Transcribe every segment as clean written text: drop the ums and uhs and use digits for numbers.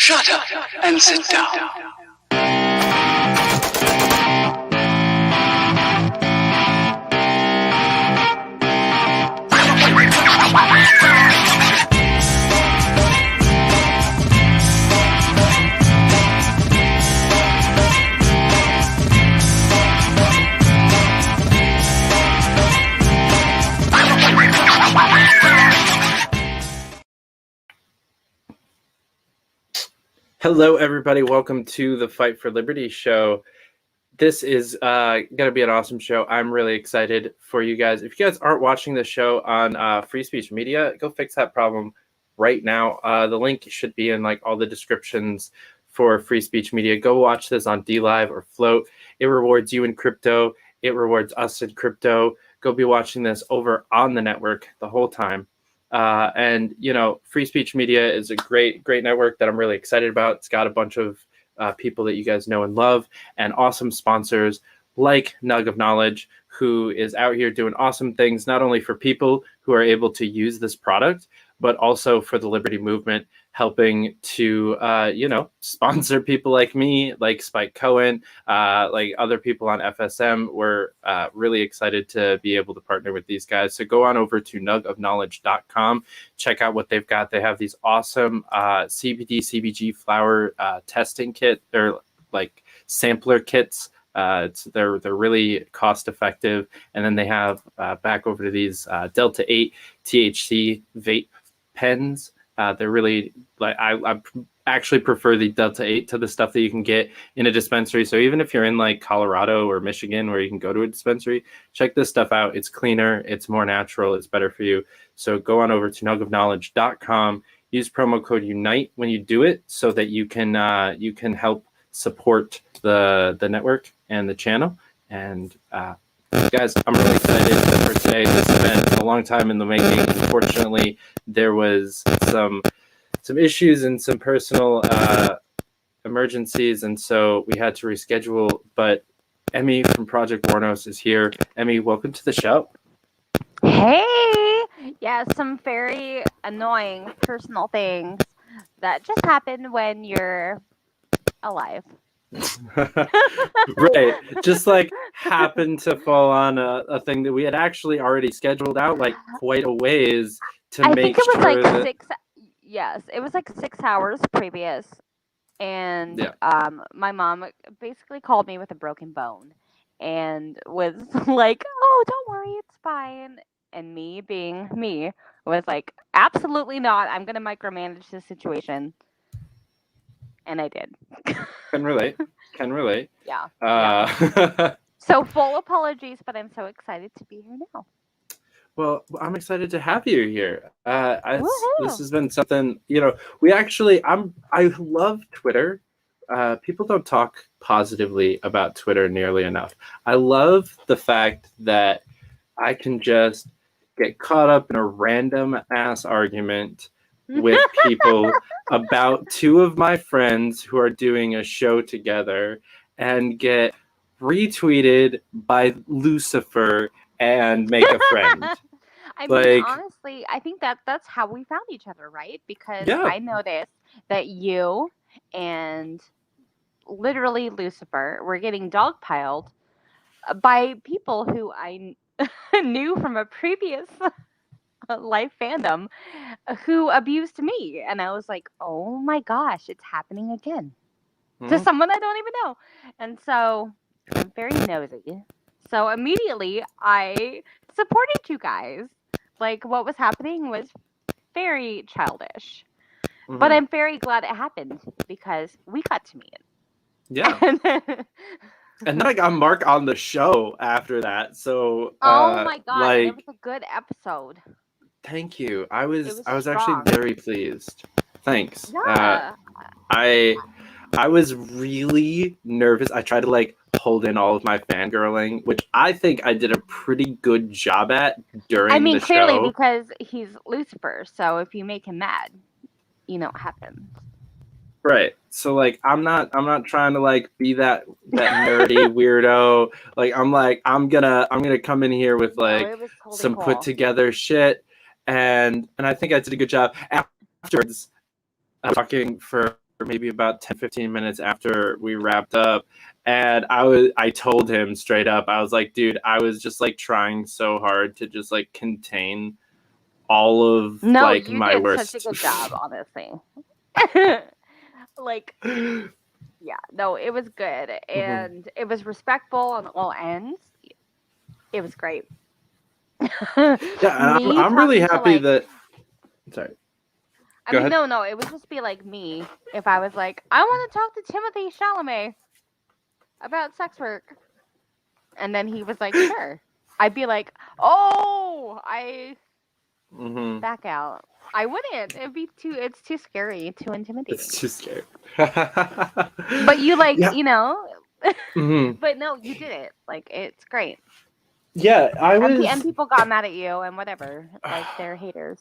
Shut up and sit down. Hello, everybody. Welcome to the Fight for Liberty show. This is going to be an awesome show. I'm really excited for you guys. If you guys aren't watching the show on Free Speech Media, go fix that problem right now. The link should be in like all the descriptions for Free Speech Media. Go watch this on DLive or Float. It rewards you in crypto. It rewards us in crypto. Go be watching this over on the network the whole time. And, you know, Free Speech Media is a great network that I'm really excited about. It's got a bunch of people that you guys know and love and awesome sponsors like Nug of Knowledge, who is out here doing awesome things, not only for people who are able to use this product, but also for the Liberty movement, helping to, sponsor people like me, like Spike Cohen, like other people on FSM. We're really excited to be able to partner with these guys. So go on over to nugofknowledge.com, check out what they've got. They have these awesome CBD, CBG flower testing kit. They're like sampler kits. They're really cost effective. And then they have back over to these Delta 8 THC vape pens. They're really like I actually prefer the Delta 8 to the stuff that you can get in a dispensary. So even if you're in like Colorado or Michigan where you can go to a dispensary, check this stuff out. It's cleaner, it's more natural, it's better for you. So go on over to nugofknowledge.com, use promo code UNITE when you do it so that you can help support the network and the channel. And guys, I'm really excited for today. This event is a long time in the making. Unfortunately, there was some issues and some personal emergencies, and so we had to reschedule. But Emy from Project Wuornos is here. Emy, welcome to the show. Hey! Yeah, some very annoying personal things that just happen when you're alive. Right, just like happened to fall on a thing that we had actually already scheduled out like quite a ways to I make think it was sure like that 6. Yes, it was like 6 hours previous, and Yeah. my mom basically called me with a broken bone, and was like, "Oh, don't worry, it's fine." And me being me was like, "Absolutely not! I'm gonna micromanage this situation," and I did. Can relate. Yeah. So full apologies, but I'm so excited to be here now. Well, I'm excited to have you here. This Woohoo! has been something, I love Twitter. People don't talk positively about Twitter nearly enough. I love the fact that I can just get caught up in a random ass argument with people about two of my friends who are doing a show together and get retweeted by Lucifer and make a friend. I Like- mean, honestly, I think that's how we found each other, right? Because Yeah. I noticed that you and literally Lucifer were getting dogpiled by people who I knew from a previous life fandom who abused me. And I was like, oh my gosh, it's happening again to someone I don't even know. And so I'm very nosy. So immediately I supported you guys. Like what was happening was very childish. But I'm very glad it happened because we got to meet. Yeah. And then I got Mark on the show after that. So oh my god, and it was a good episode. Thank you. I was strong. actually very pleased. Thanks. Yeah. I was really nervous. I tried to like hold in all of my fangirling, which I think I did a pretty good job at during the clearly show. because he's Lucifer, so if you make him mad, you know what happens. Right. So like I'm not trying to like be that nerdy weirdo. I'm gonna come in here with like it was totally some cool. put together shit, and I think I did a good job. Afterwards, talking for maybe about 10-15 minutes after we wrapped up, and I told him straight up, I was like, dude, I was just like trying so hard to just like contain all of No, like you my did worst. such a good job, honestly. Like, yeah, no, it was good, and it was respectful on all ends. It was great. Yeah, Me I'm really talking to, happy like, that. Sorry. I Go mean, ahead. no, it would just be like me if I was like, I want to talk to Timothy Chalamet about sex work, and then he was like, sure. I'd be like, oh, I Mm-hmm. back out. I wouldn't. It's too scary, too intimidating. It's too scary. But you like, Yeah. you know, Mm-hmm. but no, you did it. Like, it's great. Yeah, I And, was. and people got mad at you and whatever. Like, they're haters.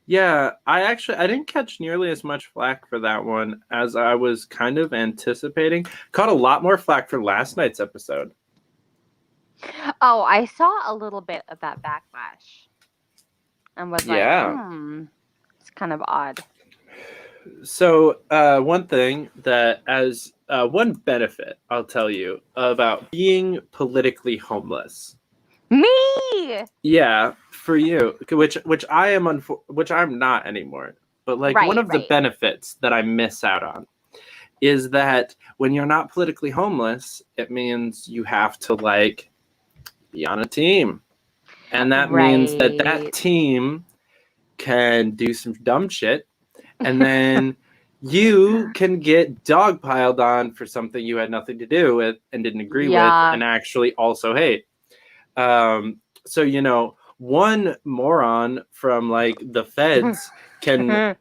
Yeah, I didn't catch nearly as much flack for that one as I was kind of anticipating. Caught a lot more flack for last night's episode. Oh, I saw a little bit of that backlash and was like, Yeah. it's kind of odd. So, one thing that, as one benefit, I'll tell you about being politically homeless. Me! Yeah, for you, which I am which I'm not anymore. But like one of the benefits that I miss out on is that when you're not politically homeless, it means you have to like be on a team. And that means that team can do some dumb shit, and then you can get dogpiled on for something you had nothing to do with and didn't agree with and actually also hate. So, you know, one moron from like the feds can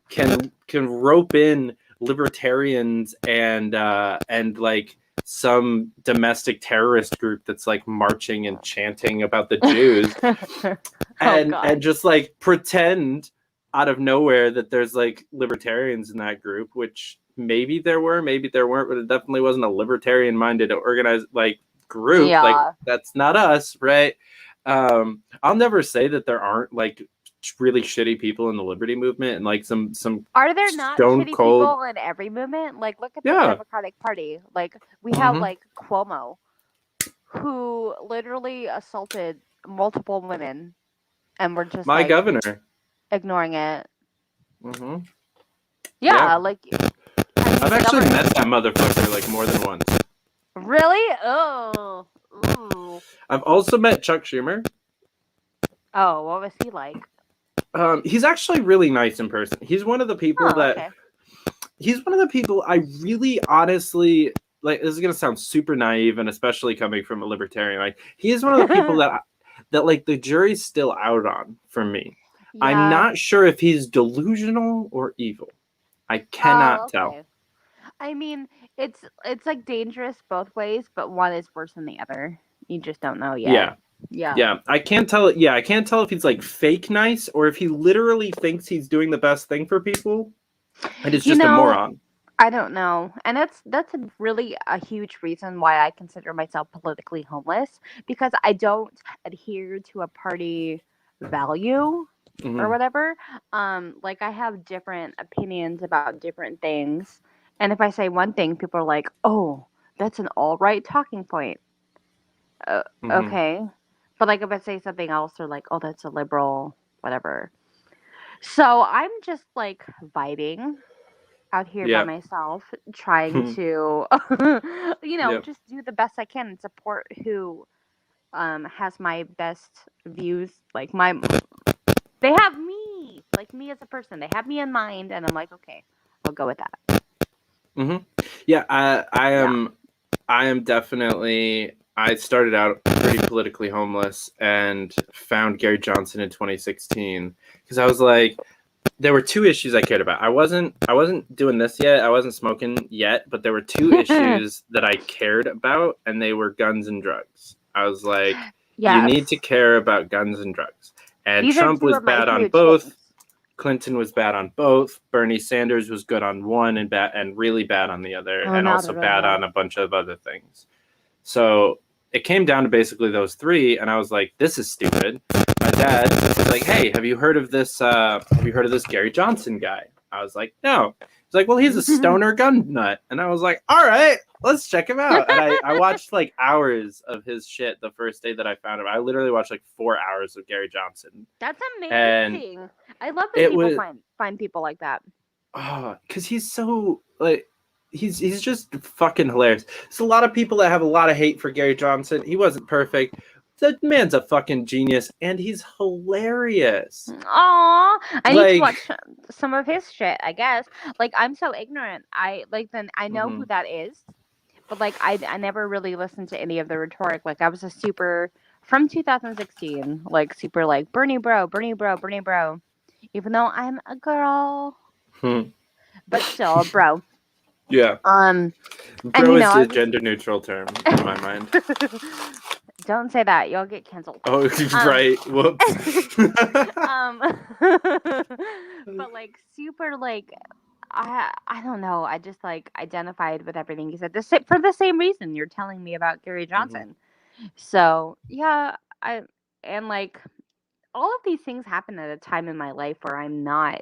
rope in libertarians and like some domestic terrorist group that's like marching and chanting about the Jews and just like pretend out of nowhere that there's like libertarians in that group, which maybe there were, maybe there weren't, but it definitely wasn't a libertarian minded organized like group. Like that's not us, right? I'll never say that there aren't like really shitty people in the liberty movement and like some are there not shitty people in every movement? Like look at the Democratic Party. Like we have like Cuomo, who literally assaulted multiple women, and we're just my governor ignoring it. Yeah, like I've actually met that motherfucker like more than once. Really? Oh. Ooh. I've also met Chuck Schumer. Oh, what was he like? He's actually really nice in person. He's one of the people he's one of the people I really honestly like. This is gonna sound super naive, and especially coming from a libertarian. Like he is one of the people that like the jury's still out on for me. Yeah. I'm not sure if he's delusional or evil. I cannot tell. I mean, it's like dangerous both ways, but one is worse than the other. You just don't know yet. Yeah. I can't tell it. Yeah, I can't tell if he's like fake nice or if he literally thinks he's doing the best thing for people, and it's just a moron. I don't know, and that's really a huge reason why I consider myself politically homeless, because I don't adhere to a party value or whatever. Like I have different opinions about different things. And if I say one thing, people are like, oh, that's an all-right talking point. Okay. But like if I say something else, they're like, oh, that's a liberal, whatever. So I'm just like vibing out here by myself, trying to, just do the best I can and support who has my best views. Like they have me, like me as a person. They have me in mind, and I'm like, okay, I'll go with that. Yeah, I am definitely. I started out pretty politically homeless and found Gary Johnson in 2016 because I was like, there were two issues I cared about. I wasn't doing this yet. I wasn't smoking yet, but there were two issues that I cared about, and they were guns and drugs. I was like, you need to care about guns and drugs. And Trump was bad on both. Things. Clinton was bad on both. Bernie Sanders was good on one and really bad on the other, and also bad on a bunch of other things. So it came down to basically those three, and I was like, "This is stupid." My dad was like, "Hey, have you heard of this? Gary Johnson guy?" I was like, no. He's like, well, he's a stoner gun nut. And I was like, all right, let's check him out. And I watched like hours of his shit the first day that I found him. I literally watched like 4 hours of Gary Johnson. That's And amazing. I love that it people was find people like that. because he's so like he's just fucking hilarious. There's a lot of people that have a lot of hate for Gary Johnson. He wasn't perfect. The man's a fucking genius, and he's hilarious. Aw, I need to Like, watch some of his shit, I guess. Like, I'm so ignorant. I know who Mhm. that is, but like I never really listened to any of the rhetoric. Like, I was a super from 2016, like super like Bernie bro, Bernie bro, Bernie bro. Even though I'm a girl, but still a bro. Yeah, And bro you know, is I a was gender neutral term in my mind. don't say that. You'll get canceled. Oh, right. Whoops. But like super like I don't know. I just like identified with everything you said. For the same reason you're telling me about Gary Johnson. So yeah, and like all of these things happen at a time in my life where I'm not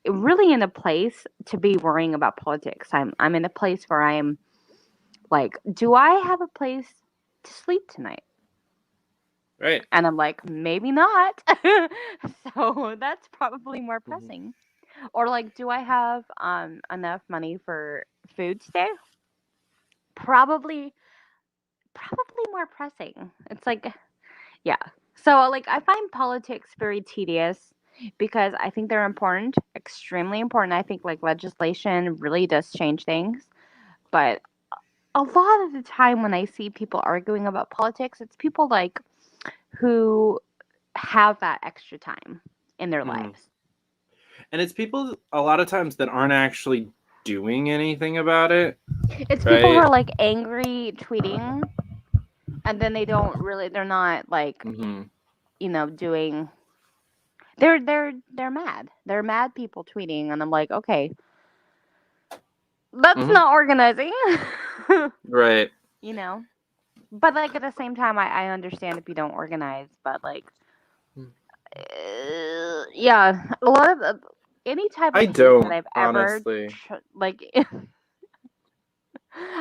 really in a place to be worrying about politics. I'm in a place where I'm like, do I have a place to sleep tonight? Right. And I'm like, maybe not. So that's probably more pressing. Or like, do I have enough money for food today? Probably more pressing. It's like, yeah. So like I find politics very tedious because I think they're important, extremely important. I think like legislation really does change things. But a lot of the time when I see people arguing about politics, it's people like who have that extra time in their lives. And it's people a lot of times that aren't actually doing anything about it. It's people who are like angry tweeting and then they're not like you know doing they're mad. They're mad people tweeting and I'm like, okay, that's not organizing. Right. You know. But like at the same time I understand if you don't organize, but like yeah, a lot of any type of I hate don't, that I've honestly. ever like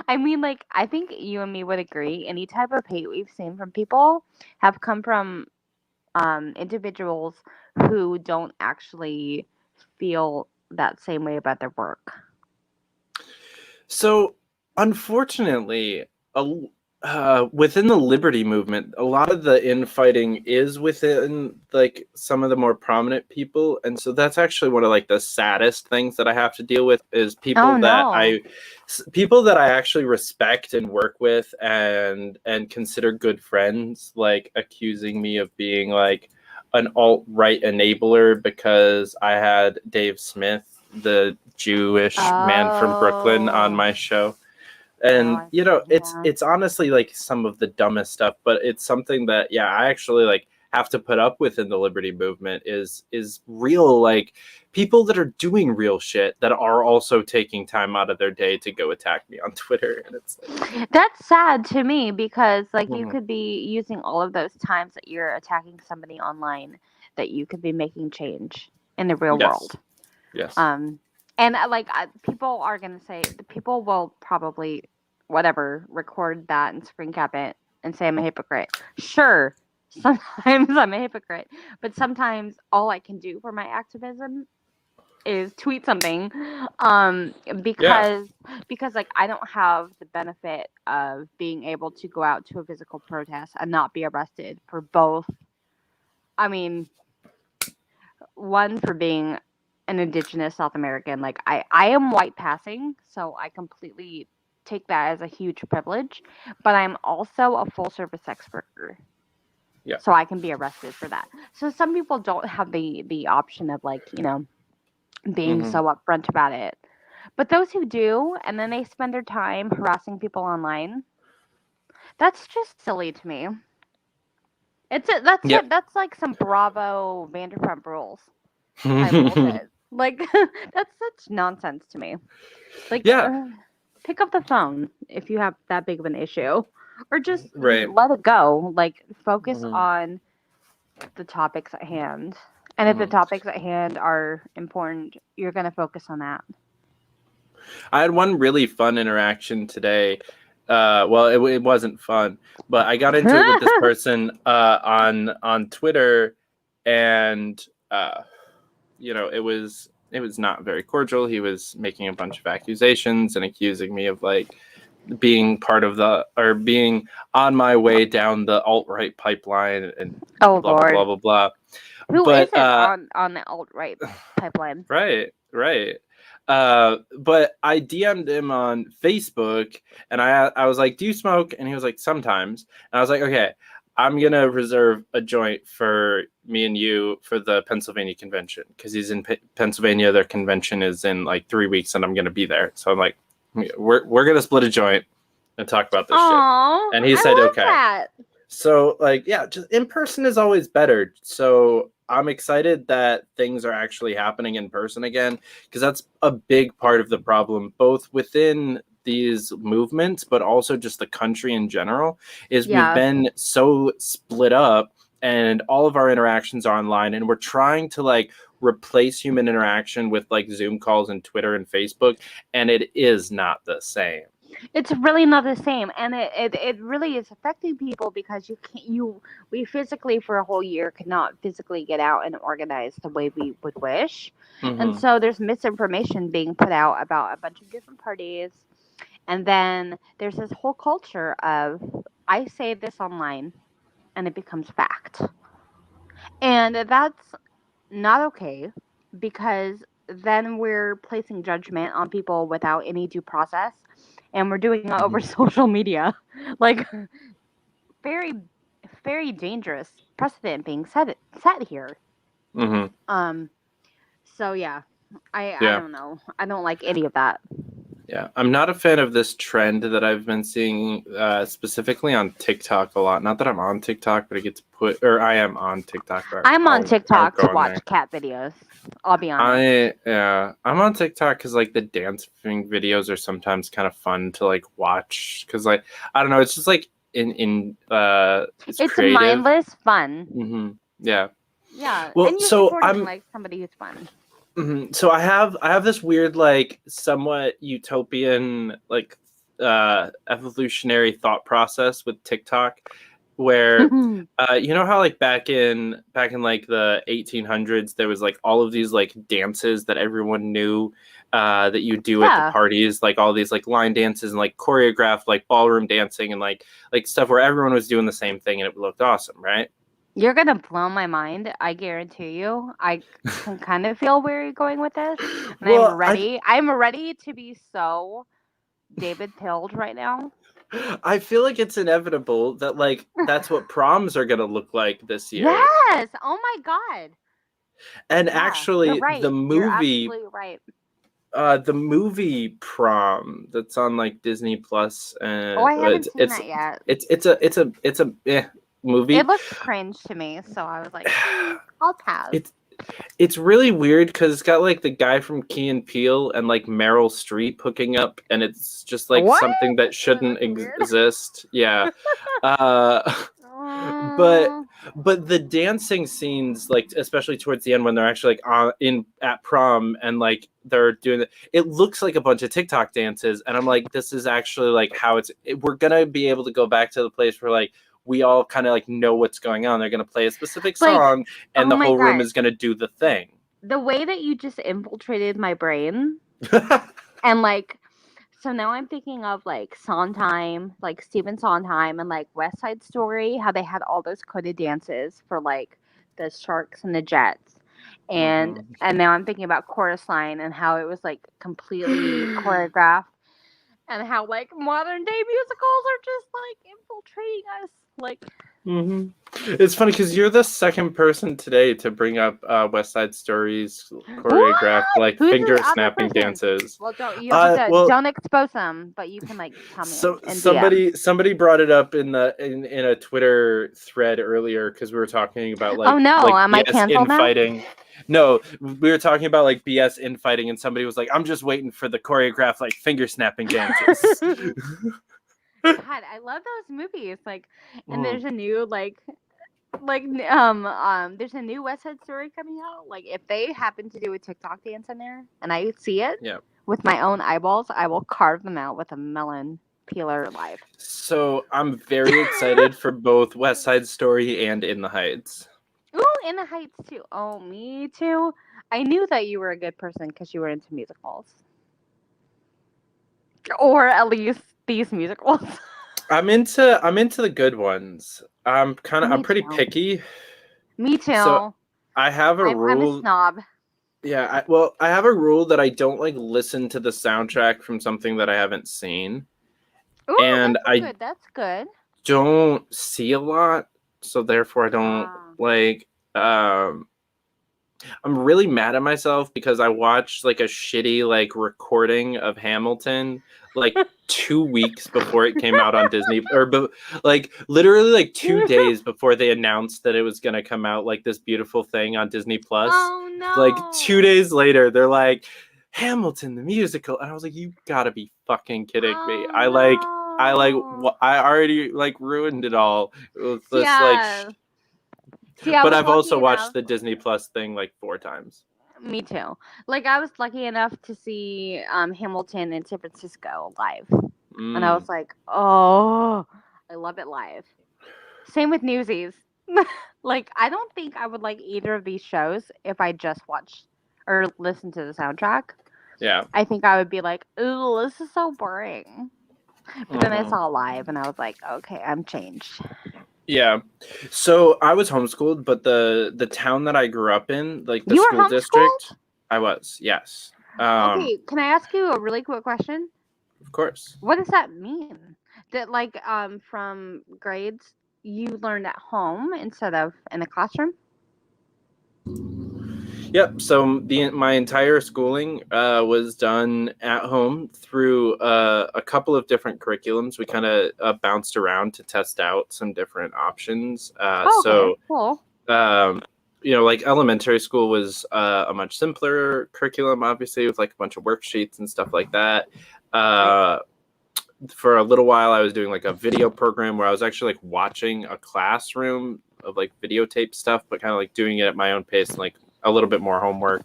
I mean, like, I think you and me would agree. Any type of hate we've seen from people have come from individuals who don't actually feel that same way about their work. So, unfortunately, within the liberty movement, a lot of the infighting is within like some of the more prominent people, and so that's actually one of like the saddest things that I have to deal with is people people that I actually respect and work with and consider good friends, like accusing me of being like an alt-right enabler because I had Dave Smith, the Jewish man from Brooklyn, on my show. And you know, it's honestly like some of the dumbest stuff, but it's something that I actually like have to put up with in the liberty movement is real, like people that are doing real shit that are also taking time out of their day to go attack me on Twitter. And it's like, that's sad to me because like you could be using all of those times that you're attacking somebody online that you could be making change in the real world. Yes. And like people are gonna say, the people will probably whatever record that and screen cap it and say I'm a hypocrite. Sure, sometimes I'm a hypocrite, but sometimes all I can do for my activism is tweet something, because like I don't have the benefit of being able to go out to a physical protest and not be arrested for both. I mean, one for being an indigenous South American, like I am white passing, so I completely take that as a huge privilege, but I'm also a full service sex worker. Yeah. So I can be arrested for that. So some people don't have the option of like, you know, being so upfront about it. But those who do, and then they spend their time harassing people online, that's just silly to me. That's like some Bravo Vanderpump Rules type bullshit. Like that's such nonsense to me. Like, pick up the phone if you have that big of an issue, or just let it go. Like, focus on the topics at hand And if the topics at hand are important, you're going to focus on that. I had one really fun interaction today. Well, it wasn't fun, but I got into it with this person on Twitter, and it was not very cordial. He was making a bunch of accusations and accusing me of like being being on my way down the alt-right pipeline and Oh, blah, Lord. blah, blah, blah. Who But, isn't on the alt-right pipeline? Right. But I DM'd him on Facebook, and I was like, "Do you smoke?" And he was like, "Sometimes." And I was like, "Okay, I'm gonna reserve a joint for me and you for the Pennsylvania convention because he's in Pennsylvania. Their convention is in like 3 weeks, and I'm gonna be there. So I'm like, we're gonna split a joint and talk about this shit." And he said, "Okay." That. So like, yeah, just in person is always better. So I'm excited that things are actually happening in person again, because that's a big part of the problem, both within these movements, but also just the country in general, is we've been so split up and all of our interactions are online, and we're trying to like replace human interaction with like Zoom calls and Twitter and Facebook, and it is not the same. It's really not the same, and it really is affecting people because we physically for a whole year could not physically get out and organize the way we would wish. And so there's misinformation being put out about a bunch of different parties, and then there's this whole culture of I say this online and it becomes fact, and that's not okay, because then we're placing judgment on people without any due process, and we're doing it over social media. Like, very, very dangerous precedent being set here. So yeah, I don't know. I don't like any of that. Yeah, I'm not a fan of this trend that I've been seeing specifically on TikTok a lot. Not that I'm on TikTok, but it gets I am on TikTok. I'm on TikTok to watch cat videos. I'll be honest. I'm on TikTok because like the dancing videos are sometimes kind of fun to like watch, because like I don't know, it's just like it's creative. Mindless fun. Yeah. Well, and so I'm like somebody who's fun. So I have this weird, like, somewhat utopian, like, evolutionary thought process with TikTok, where you know how like back in like the 1800s there was like all of these like dances that everyone knew that you do at the parties, like all these like line dances and like choreographed like ballroom dancing and like stuff where everyone was doing the same thing and it looked awesome, right? You're gonna blow my mind. I guarantee you. I can kind of feel where you're going with this, and I'm ready. I'm ready to be so David pilled right now. I feel like it's inevitable that like that's what proms are gonna look like this year. Yes. Oh my god. And actually, right. the movie. You're absolutely right. The movie Prom that's on like Disney Plus, and I haven't seen that yet. It's a movie. It looks cringe to me, so I was like, I'll pass. It's really weird because it's got like the guy from Key and Peele and like Meryl Streep hooking up, and it's just like something that shouldn't exist. Yeah. But the dancing scenes, like especially towards the end when they're actually like at prom and like they're doing it looks like a bunch of TikTok dances, and I'm like, this is actually like how we're gonna be able to go back to the place where like we all kind of like know what's going on. They're gonna play a specific song, and the whole room is gonna do the thing. The way that you just infiltrated my brain, and like. So now I'm thinking of like Sondheim, like Stephen Sondheim and like West Side Story, how they had all those coded dances for like the Sharks and the Jets. And now I'm thinking about Chorus Line and how it was like completely choreographed, and how like modern day musicals are just like infiltrating us. Like It's funny because you're the second person today to bring up West Side Story's choreographed like finger snapping dances. Well, don't expose them, but you can like tell me. Somebody brought it up in a Twitter thread earlier because we were talking about like am I BS canceled now? infighting. No, we were talking about like BS infighting, and somebody was like, "I'm just waiting for the choreographed like finger snapping dances." God, I love those movies. Like, and there's a new like Like, there's a new West Side Story coming out. Like, if they happen to do a TikTok dance in there, and I see it Yeah. with my own eyeballs, I will carve them out with a melon peeler live. So I'm very excited for both West Side Story and In the Heights. Ooh, In the Heights too. Oh, me too. I knew that you were a good person because you were into musicals, or at least these musicals. I'm into the good ones. I'm Me pretty too. picky. Me too. So I have a I'm a rule. snob. Yeah, I have a rule that I don't like listen to the soundtrack from something that I haven't seen, Ooh, and that's I good. That's good. don't see a lot, so therefore I don't Ah. like. I'm really mad at myself because I watched like a shitty like recording of Hamilton like 2 weeks before it came out on Disney, like literally like 2 days before they announced that it was gonna come out, like this beautiful thing on Disney Plus. Oh Like no. 2 days later, they're like Hamilton the musical, and I was like, you gotta be fucking kidding me. Oh I already like ruined it all with no. this like. See, I But was I've lucky also watched enough. the Disney Plus thing like 4 times. Me too. Like I was lucky enough to see Hamilton in San Francisco live, and I Mm. was like, oh, I love it live. Same with Newsies. Like I don't think I would like either of these shows if I just watched or listened to the soundtrack. Yeah. I think I would be like, ooh, this is so boring. But then I Mhm. saw live, and I was like, okay, I'm changed. Yeah. So I was homeschooled, but the town that I grew up in, like the You were school homeschooled? district, I was, yes. Okay, can I ask you a really quick question? Of course. What does that mean? That like from grades you learned at home instead of in the classroom? Yep. So my entire schooling was done at home through a couple of different curriculums. We kind of bounced around to test out some different options. Oh, okay, cool. Um, like elementary school was a much simpler curriculum, obviously, with like a bunch of worksheets and stuff like that. Right. For a little while, I was doing like a video program where I was actually like watching a classroom of like videotape stuff, but kind of like doing it at my own pace and like a little bit more homework.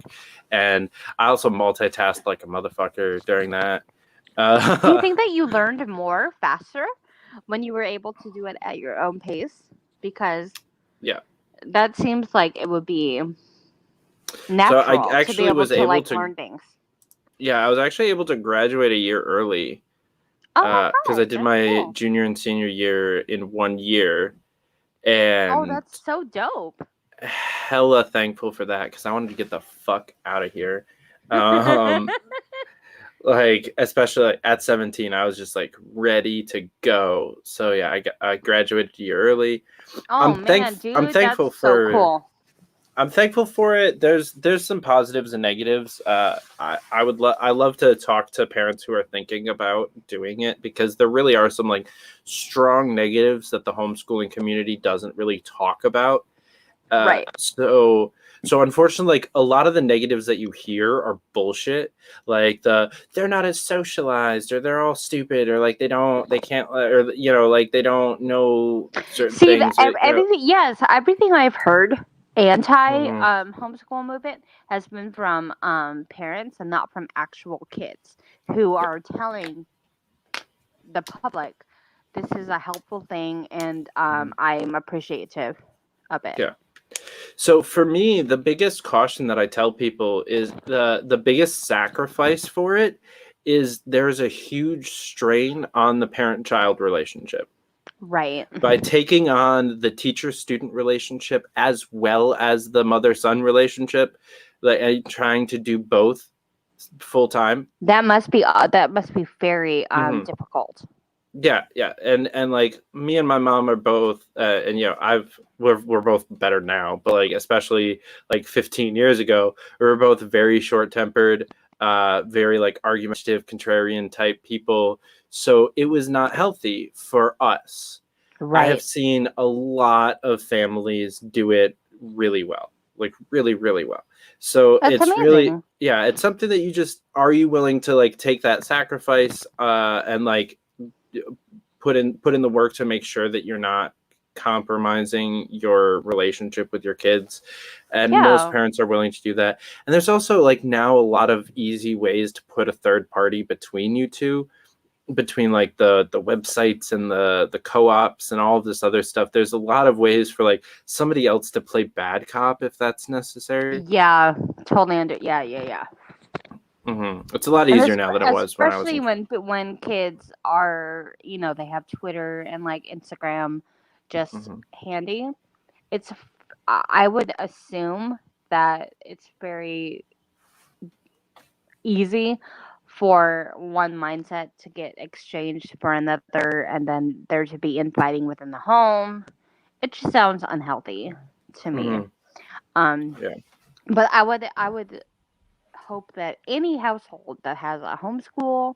And I also multitasked like a motherfucker during that. Do you think that you learned more faster when you were able to do it at your own pace? Because Yeah. that seems like it would be So I natural to be actually able was to able like to, learn things. yeah, I was actually able to graduate a year early Oh my because I god, did that's my cool. junior and senior year in 1 year, Oh, and that's so dope. hella thankful for that because I wanted to get the fuck out of here. Um, like especially like, at 17, I was just like ready to go. So yeah, I graduated a year early. Oh man, I'm dude, thankful that's so for cool. I'm thankful for it. There's some positives and negatives. I love to talk to parents who are thinking about doing it because there really are some like strong negatives that the homeschooling community doesn't really talk about. Right. So unfortunately, like a lot of the negatives that you hear are bullshit. Like they're not as socialized, or they're all stupid, or like they can't, or like they don't know certain See, things, or everything, yes, everything I've heard anti Mhm. homeschool movement has been from parents and not from actual kids who are telling the public this is a helpful thing and I'm appreciative of it. Yeah. So for me, the biggest caution that I tell people is the biggest sacrifice for it is there's a huge strain on the parent-child relationship. Right. By taking on the teacher-student relationship as well as the mother-son relationship, like trying to do both full time. That must be very difficult. Yeah, and like me and my mom are both, and we're both better now, but like especially like 15 years ago, we were both very short tempered, very like argumentative, contrarian type people. So it was not healthy for us. I have Right. seen a lot of families do it really well, like really, really well. So That's it's really, amazing. yeah, it's something that are you willing to like take that sacrifice, and like put in the work to make sure that you're not compromising your relationship with your kids, and most Yeah. parents are willing to do that. And there's also like now a lot of easy ways to put a third party between you two, between like the websites and the co-ops and all of this other stuff. There's a lot of ways for like somebody else to play bad cop if that's necessary. Yeah, totally yeah. It's a lot And easier now than it was when I was especially in. when kids are, they have Twitter and like Instagram just Mhm. handy. It's I would assume that it's very easy for one mindset to get exchanged for another, and then there to be infighting within the home. It just sounds unhealthy to me. Mhm. Um, Yeah. but I would hope that any household that has a homeschool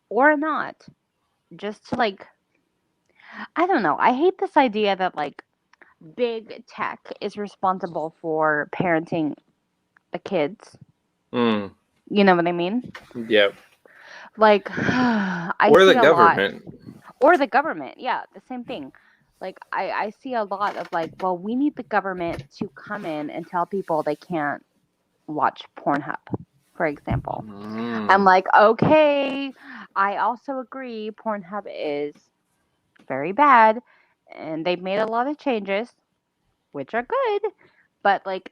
or not, just to like, I don't know. I hate this idea that like big tech is responsible for parenting the kids. Mm. You know what I mean? Yeah. Like, I Or the see a lot. government. Or the government. Yeah, the same thing. Like, I see a lot of like, well, we need the government to come in and tell people they can't watch Pornhub, for example. I'm Mm. like, okay, I also agree Pornhub is very bad, and they've made a lot of changes, which are good, but like,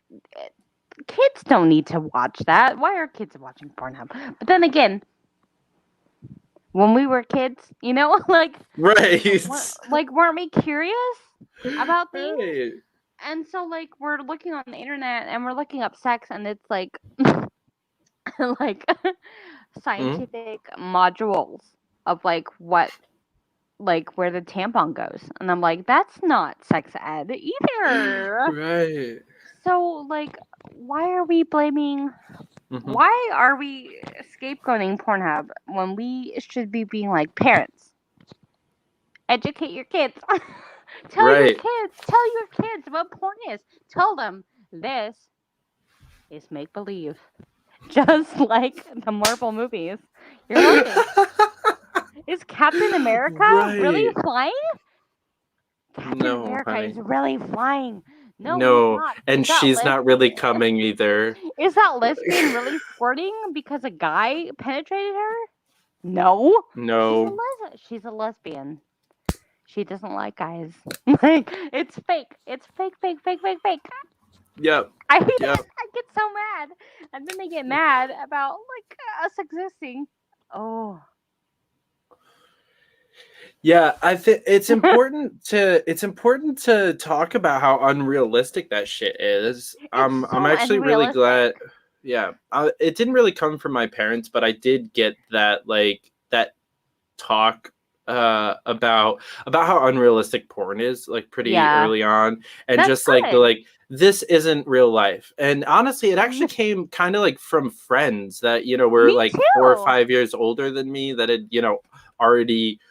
kids don't need to watch that. Why are kids watching Pornhub? But then again, when we were kids, like, Right. weren't we curious about things? Right. And so like we're looking on the internet and we're looking up sex, and it's like like Mhm. scientific modules of like what, like where the tampon goes, and I'm like, that's not sex ed either. Right. So like, why are we blaming? Mhm. Why are we scapegoating Pornhub when we should be being like, parents? Educate your kids. Tell your Right. kids. Tell your kids what porn is. Tell them this is make believe. Just like the Marvel movies. You're looking. Is Captain America really Right. flying? Captain No, America is honey. really flying. No, he's No. not. And Is that she's not really lesbian? coming either. Is that lesbian really squirting because a guy penetrated her? No. No. She's a lesbian. She doesn't like guys. Like, it's fake. It's fake, fake, fake, fake, fake. Yep. I hate Yep. it. I get so mad. And then they get mad about like us existing. Oh. Yeah, I think it's important to talk about how unrealistic that shit is. It's I'm so actually really glad. unrealistic. Yeah, it didn't really come from my parents, but I did get that like that talk about how unrealistic porn is like pretty Yeah. early on, and That's just like the good. like this isn't real life. And honestly, it actually came kind of like from friends that were Me like 4 or 5 years older than me that had already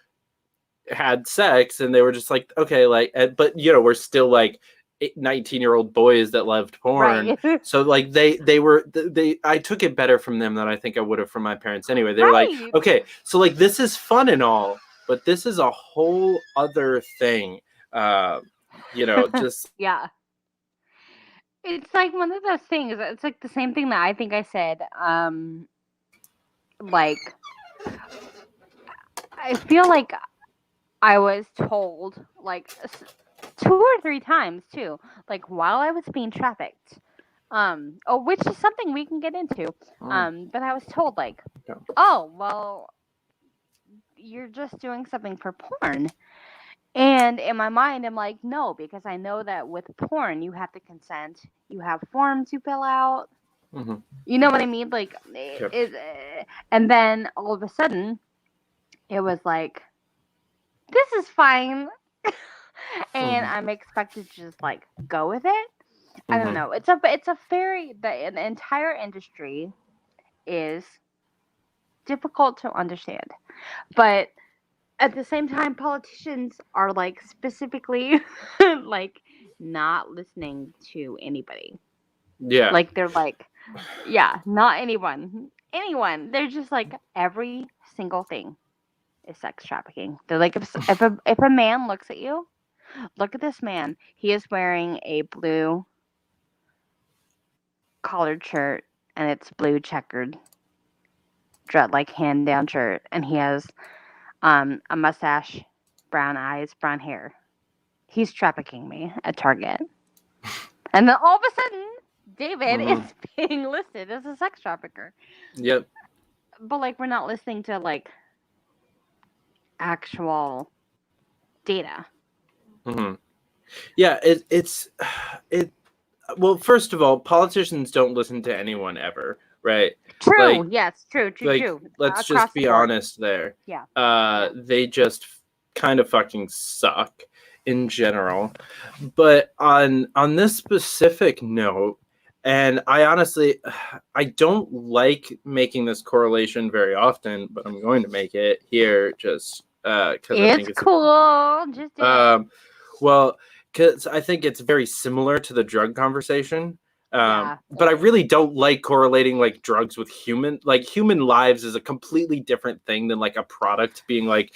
had sex, and they were just like, okay, like, but we're still like 19-year-old boys that loved porn. Right. So like they I took it better from them than I think I would have from my parents anyway. They were like, Right. okay, so like this is fun and all, but this is a whole other thing. Just Yeah. It's like one of those things. It's like the same thing that I think I said. Like, I feel like I was told like 2 or 3 times too, like while I was being trafficked. Which is something we can get into. But I was told like, Yeah. oh well, you're just doing something for porn. And in my mind, I'm like, no, because I know that with porn, you have to consent. You have forms you fill out. Mhm. You know what I mean? Like, Yep. and then all of a sudden, it was like, this is fine. And Mhm. I'm expected to just like go with it. I don't Mhm. know. The entire industry is difficult to understand. But at the same time, politicians are like specifically like not listening to anybody. Yeah. Like they're like, yeah, not anyone. Anyone. They're just like every single thing is sex trafficking. They're like, if a man looks at you, Look at this man. He is wearing a blue collared shirt, and it's blue checkered, like hand down shirt, and he has a mustache, brown eyes, brown hair. He's trafficking me at Target. And then all of a sudden, David is being listed as a sex trafficker. Yep. But like, we're not listening to like actual data. Yeah, it's well, first of all, politicians don't listen to anyone ever, right? True. Like, Yes. True. let's Across just the be board. honest there. Yeah. They just kind of fucking suck in general. But on this specific note, and I honestly, I don't like making this correlation very often, but I'm going to make it here just because I think it's cool. Just do it. well, because I think it's very similar to the drug conversation. Yeah, But I it is. really don't like correlating like drugs with human lives is a completely different thing than like a product being like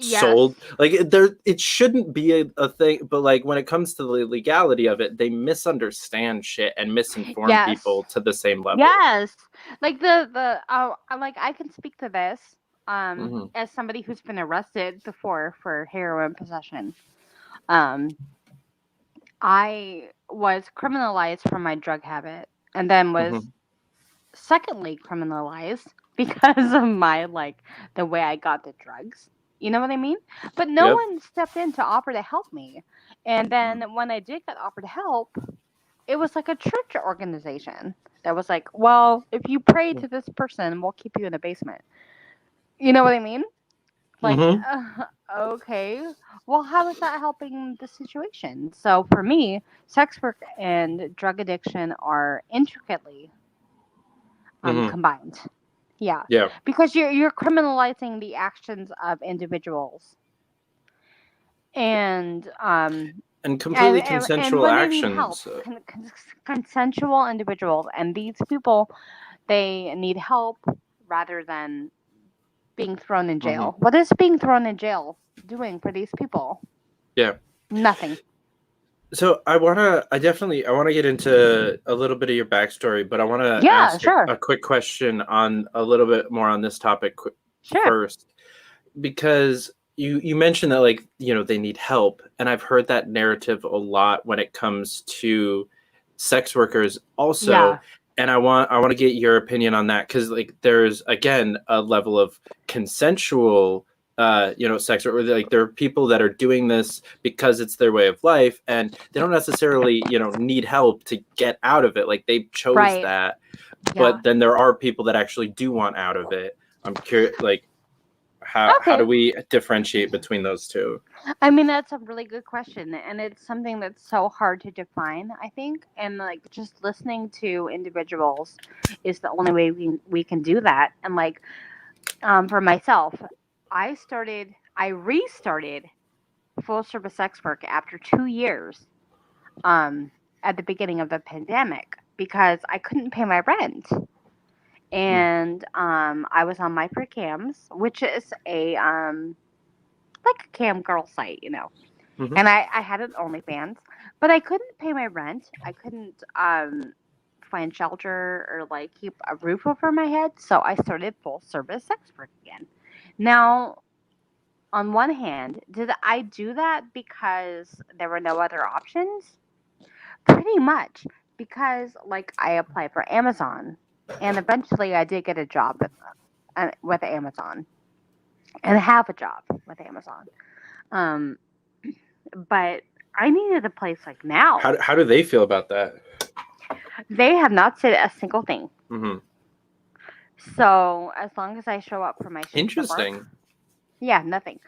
sold. Like it shouldn't be a thing, but like when it comes to the legality of it, they misunderstand shit and misinform people to the same level. Yes. Like like I can speak to this as somebody who's been arrested before for heroin possession. I was criminalized for my drug habit, and then was secondly criminalized because of my like the way I got the drugs. You know what I mean? But no one stepped in to offer to help me. And then when I did get offered help, it was like a church organization that was like, well, if you pray to this person, we'll keep you in the basement. You know what I mean? Like, okay, well, how is that helping the situation? So for me, sex work and drug addiction are intricately combined. Yeah. Yeah. Because you're criminalizing the actions of individuals. And completely consensual when they need help, actions. consensual individuals, and these people, they need help rather than being thrown in jail. What is being thrown in jail doing for these people? Yeah. Nothing. So I want to get into a little bit of your backstory, but I want to ask a quick question on a little bit more on this topic first, because you mentioned that like, you know, they need help, and I've heard that narrative a lot when it comes to sex workers also. Yeah. And I want to get your opinion on that, because like there's again a level of consensual sex, or like there are people that are doing this because it's their way of life, and they don't necessarily need help to get out of it. Like they chose that, but then there are people that actually do want out of it. I'm curious, like how do we differentiate between those two? I mean, that's a really good question, and it's something that's so hard to define, I think. And like just listening to individuals is the only way we can do that. And like for myself, I restarted full service sex work after 2 years at the beginning of the pandemic because I couldn't pay my rent. And I was on MyFreeCams, which is a like a cam girl site, you know. And I had an OnlyFans, but I couldn't pay my rent. I couldn't find shelter or like keep a roof over my head, so I started full service sex work again. Now, on one hand, did I do that because there were no other options? Pretty much, because like I applied for Amazon, and eventually I did get a job with Amazon, and have a job with Amazon. But I needed a place like now. How do they feel about that? They have not said a single thing. So as long as I show up for my shifts Interesting. at work, yeah, nothing.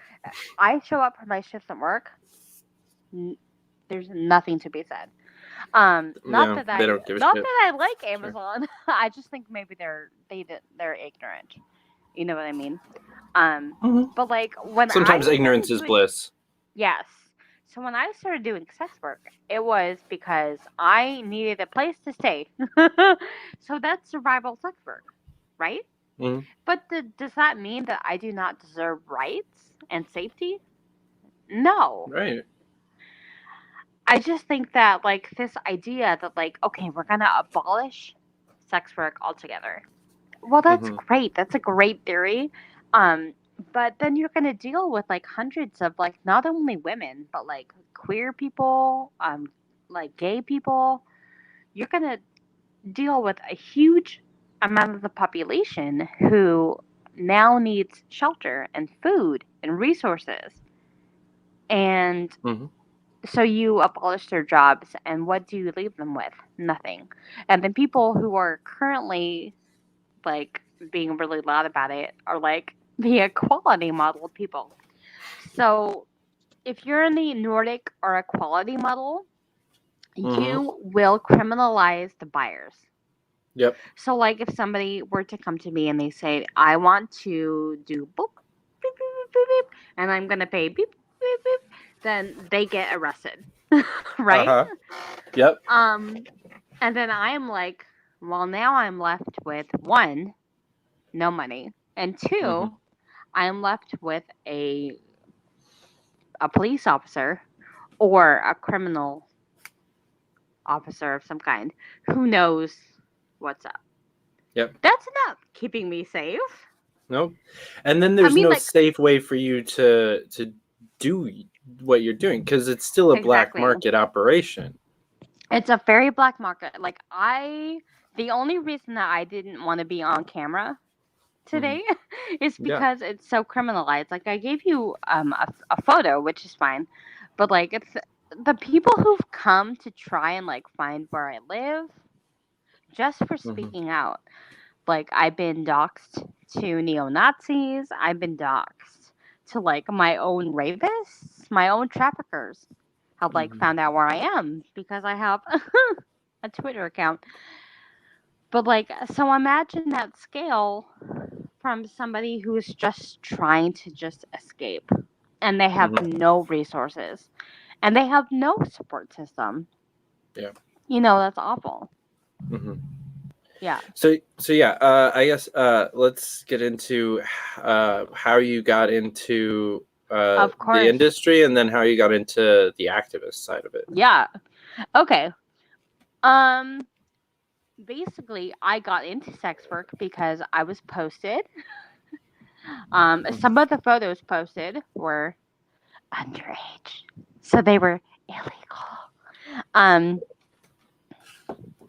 I show up for my shifts at work. There's nothing to be said. Not that I like Amazon. Sure. I just think maybe they're ignorant. You know what I mean? But like when sometimes ignorance is bliss. Yes. So when I started doing sex work, it was because I needed a place to stay. So that's survival sex work, right? But does that mean that I do not deserve rights and safety? No. Right. I just think that like this idea that like, okay, we're gonna abolish sex work altogether. Well, that's Mm-hmm. great. That's a great theory. Um, but then you're gonna deal with like hundreds of like not only women, but like queer people, like gay people. You're gonna deal with a huge amount of the population who now needs shelter and food and resources. And Mm-hmm. so you abolish their jobs, and what do you leave them with? Nothing. And then people who are currently like being really loud about it are like the equality model people. So if you're in the Nordic or equality model, Mm-hmm. you will criminalize the buyers. Yep. So, like, if somebody were to come to me and they say, I want to do boop, beep, beep, beep, beep, beep, and I'm going to pay beep, beep, beep, then they get arrested, right? Uh-huh. Yep. And then I'm like, well, now I'm left with one, no money, and Mm-hmm. two, I'm left with a police officer or a criminal officer of some kind who knows what's up. Yep. That's not keeping me safe. Nope. And then I there's mean, no like, safe way for you to do what you're doing because it's still a black exactly. market operation. It's a very black market. Like, the only reason that I didn't want to be on camera Mm-hmm. today is Yeah. because it's so criminalized. Like, I gave you a photo, which is fine, but like, it's the people who've come to try and like find where I live just for Mm-hmm. speaking out. Like, I've been doxxed to neo Nazis. I've been doxxed to like my own rapists, my own traffickers have like Mm-hmm. found out where I am because I have a Twitter account. But like, so imagine that scale from somebody who is just trying to just escape and they have Mm-hmm. no resources and they have no support system. Yeah. That's awful. Mm-hmm. Yeah. So yeah, I guess let's get into how you got into Of the course. industry and then how you got into the activist side of it. Yeah. Okay. Um Basically I got into sex work because I was posted. Some of the photos posted were underage. So they were illegal. Um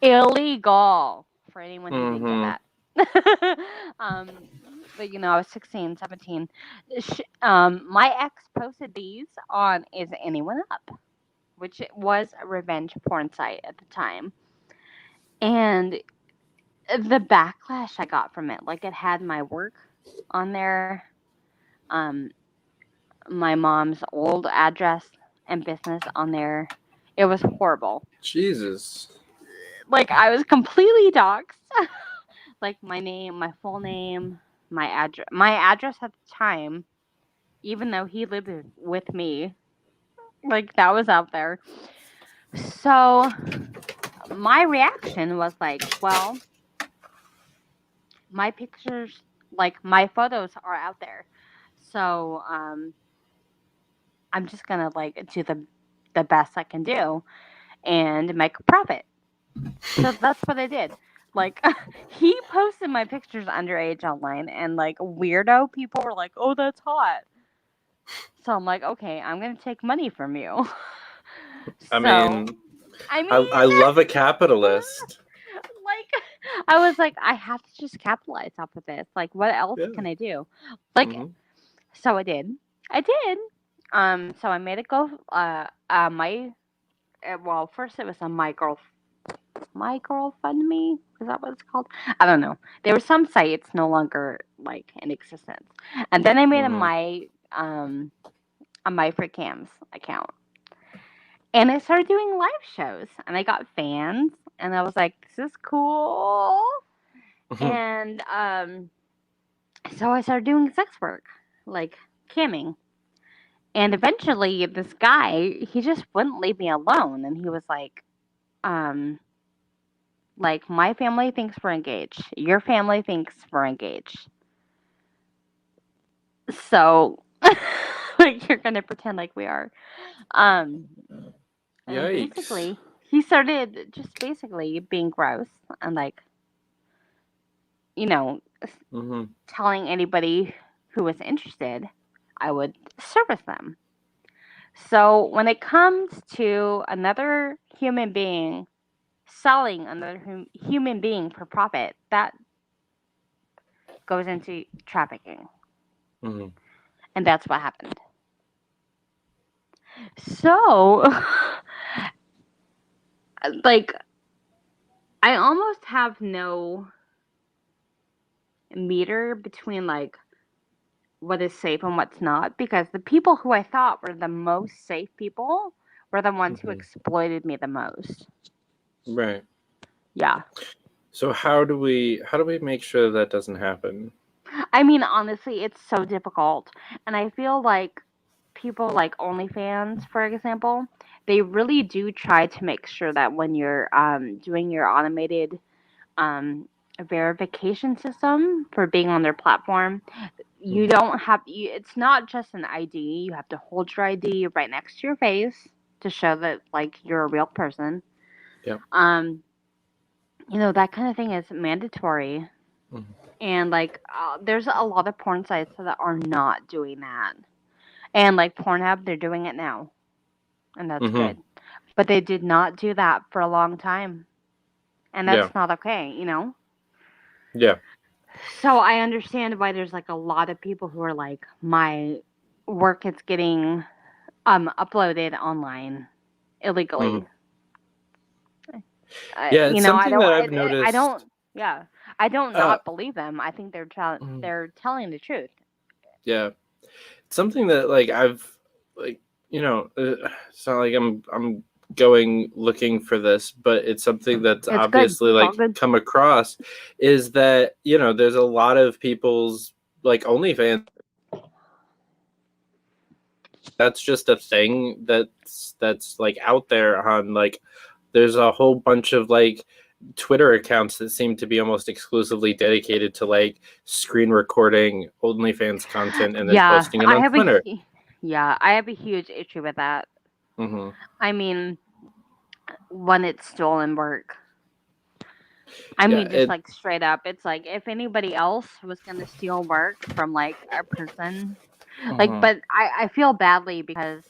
Illegal for anyone who didn't get Mm-hmm. that. um but I was 16, 17. My ex posted these on Is Anyone Up, which was a revenge porn site at the time. And the backlash I got from it, like it had my work on there, um, my mom's old address and business on there. It was horrible. Jesus. Like I was completely doxxed. Like my name, my full name, my address at the time, even though he lived with me, like that was out there. So my reaction was like, well, my pictures, like my photos are out there. So I'm just gonna like do the best I can do and make a profit. So that's what I did. Like he posted my pictures underage online and like weirdo people were like, "Oh, that's hot." So I'm like, "Okay, I'm going to take money from you." I So, mean, I I mean, love a capitalist. like I was like, I have to just capitalize off of this. Like what else Yeah. can I do? Like Mm-hmm. so I did. I did. So I made it go my well, first it was on my girl fund me. Is that what it's called? I don't know. There were some sites no longer like in existence. And then I made Mm-hmm. a my for cams account. And I started doing live shows and I got fans and I was like, this is cool. Mm-hmm. And so I started doing sex work, like camming. And eventually this guy, he just wouldn't leave me alone and he was um like my family thinks we're engaged. Your family thinks we're engaged. So like you're gonna pretend like we are. Um And Yikes. basically, he started just basically being gross and like, you know, Mm-hmm. telling anybody who was interested, I would service them. So when it comes to another human being selling another human being for profit, that goes into trafficking. Mm-hmm. And that's what happened. So, like, I almost have no meter between, like, what is safe and what's not, because the people who I thought were the most safe people were the ones who Mm-hmm. exploited me the most. Right. Yeah. So how do we make sure that doesn't happen? I mean, honestly, it's so difficult. And I feel like people like OnlyFans, for example, they really do try to make sure that when you're doing your automated verification system for being on their platform, you Mm-hmm. don't have, it's not just an ID. You have to hold your ID right next to your face to show that, like, you're a real person. Yep. That kind of thing is mandatory. Mm-hmm. And, like, there's a lot of porn sites that are not doing that. And, like, Pornhub, they're doing it now. And that's Mm-hmm. good. But they did not do that for a long time. And Yeah. that's not okay, you know? Yeah. So I understand why there's, like, a lot of people who are like, my work is getting uploaded online Mm-hmm. illegally. Yeah, it's I something don't, that I've I noticed. don't, yeah, I don't Uh, not believe them. I think mm, they're telling the truth. yeah, it's something that like I've like it's not like I'm going looking for this, but it's something that's It's good. obviously It's all like good. come across is that there's a lot of people's like OnlyFans. That's just a thing that's like out there on like there's a whole bunch of like Twitter accounts that seem to be almost exclusively dedicated to like screen recording OnlyFans content and then Yeah, posting it on Twitter. I have a huge issue with that. Hmm. I mean, when it's stolen work. I Yeah, mean, just like straight up, it's like if anybody else was gonna steal work from like a person, like, mhm, but I feel badly because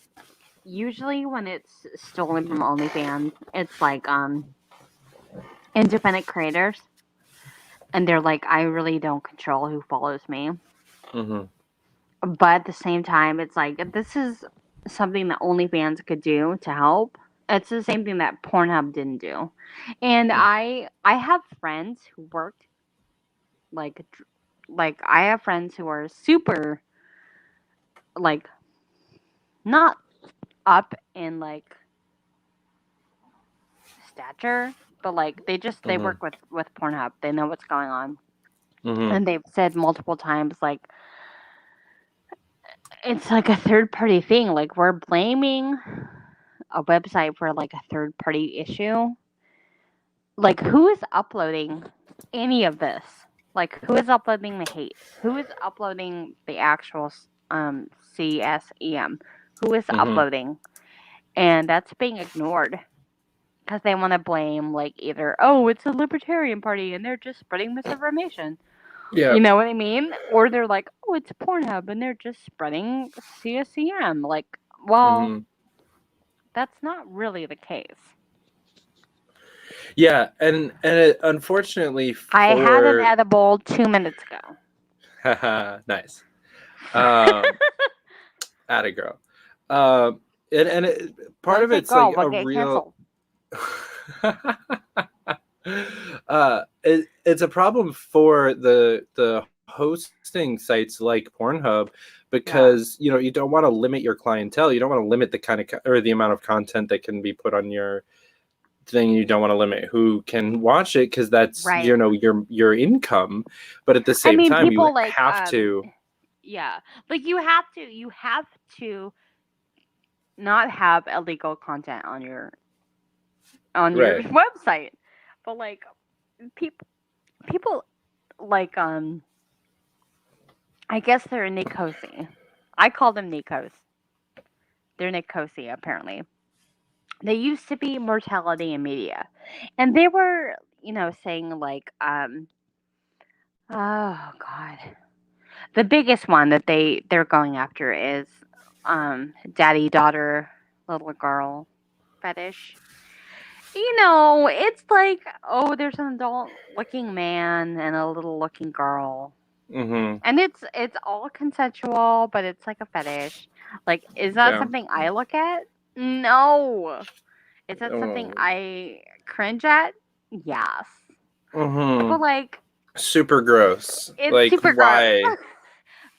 usually when it's stolen from OnlyFans, it's like independent creators, and they're like, I really don't control who follows me, mhm, but at the same time, it's like this is something that OnlyFans could do to help. It's the same thing that Pornhub didn't do, and I have friends who worked like I have friends who are super like not up in like stature, but like they mhm, work with Pornhub. They know what's going on, mhm. and they've said multiple times like it's like a third party thing. Like we're blaming a website for like a third party issue. Like who is uploading any of this? Like who is uploading the hate? Who is uploading the actual CSEM? Who is Mhm. uploading? And that's being ignored because they want to blame like either it's a libertarian party and they're just spreading misinformation. Yeah. You know what I mean? Or they're like, it's Pornhub and they're just spreading CSEM. Like, well, Mhm. that's not really the case. Yeah, and it, unfortunately I had an for edible 2 minutes ago. haha, nice. Um, Atta girl. And part Don't of say it's girl, like we'll a get real canceled. it's a problem for the hosting sites like Pornhub Yeah. because you don't want to limit your clientele. You don't want to limit the kind of or the amount of content that can be put on your thing. You don't want to limit who can watch it because that's Right. your income. But at the I same mean, time, you people like, have to. yeah. Like, you have to not have illegal content on your Right. website. But like people like I guess they're Nicosi. I call them Nikos. They're Nicosi apparently. They used to be mortality in media, and they were, saying like, oh God, the biggest one that they're going after is, daddy daughter little girl fetish. It's like, oh, there's an adult looking man and a little looking girl. Mm-hmm. And it's all consensual, but it's like a fetish. Like, is that Yeah. something I look at? No. Is that something Oh. I cringe at? Yes. Mm-hmm. But like, Super gross. it's Like, super gross. why?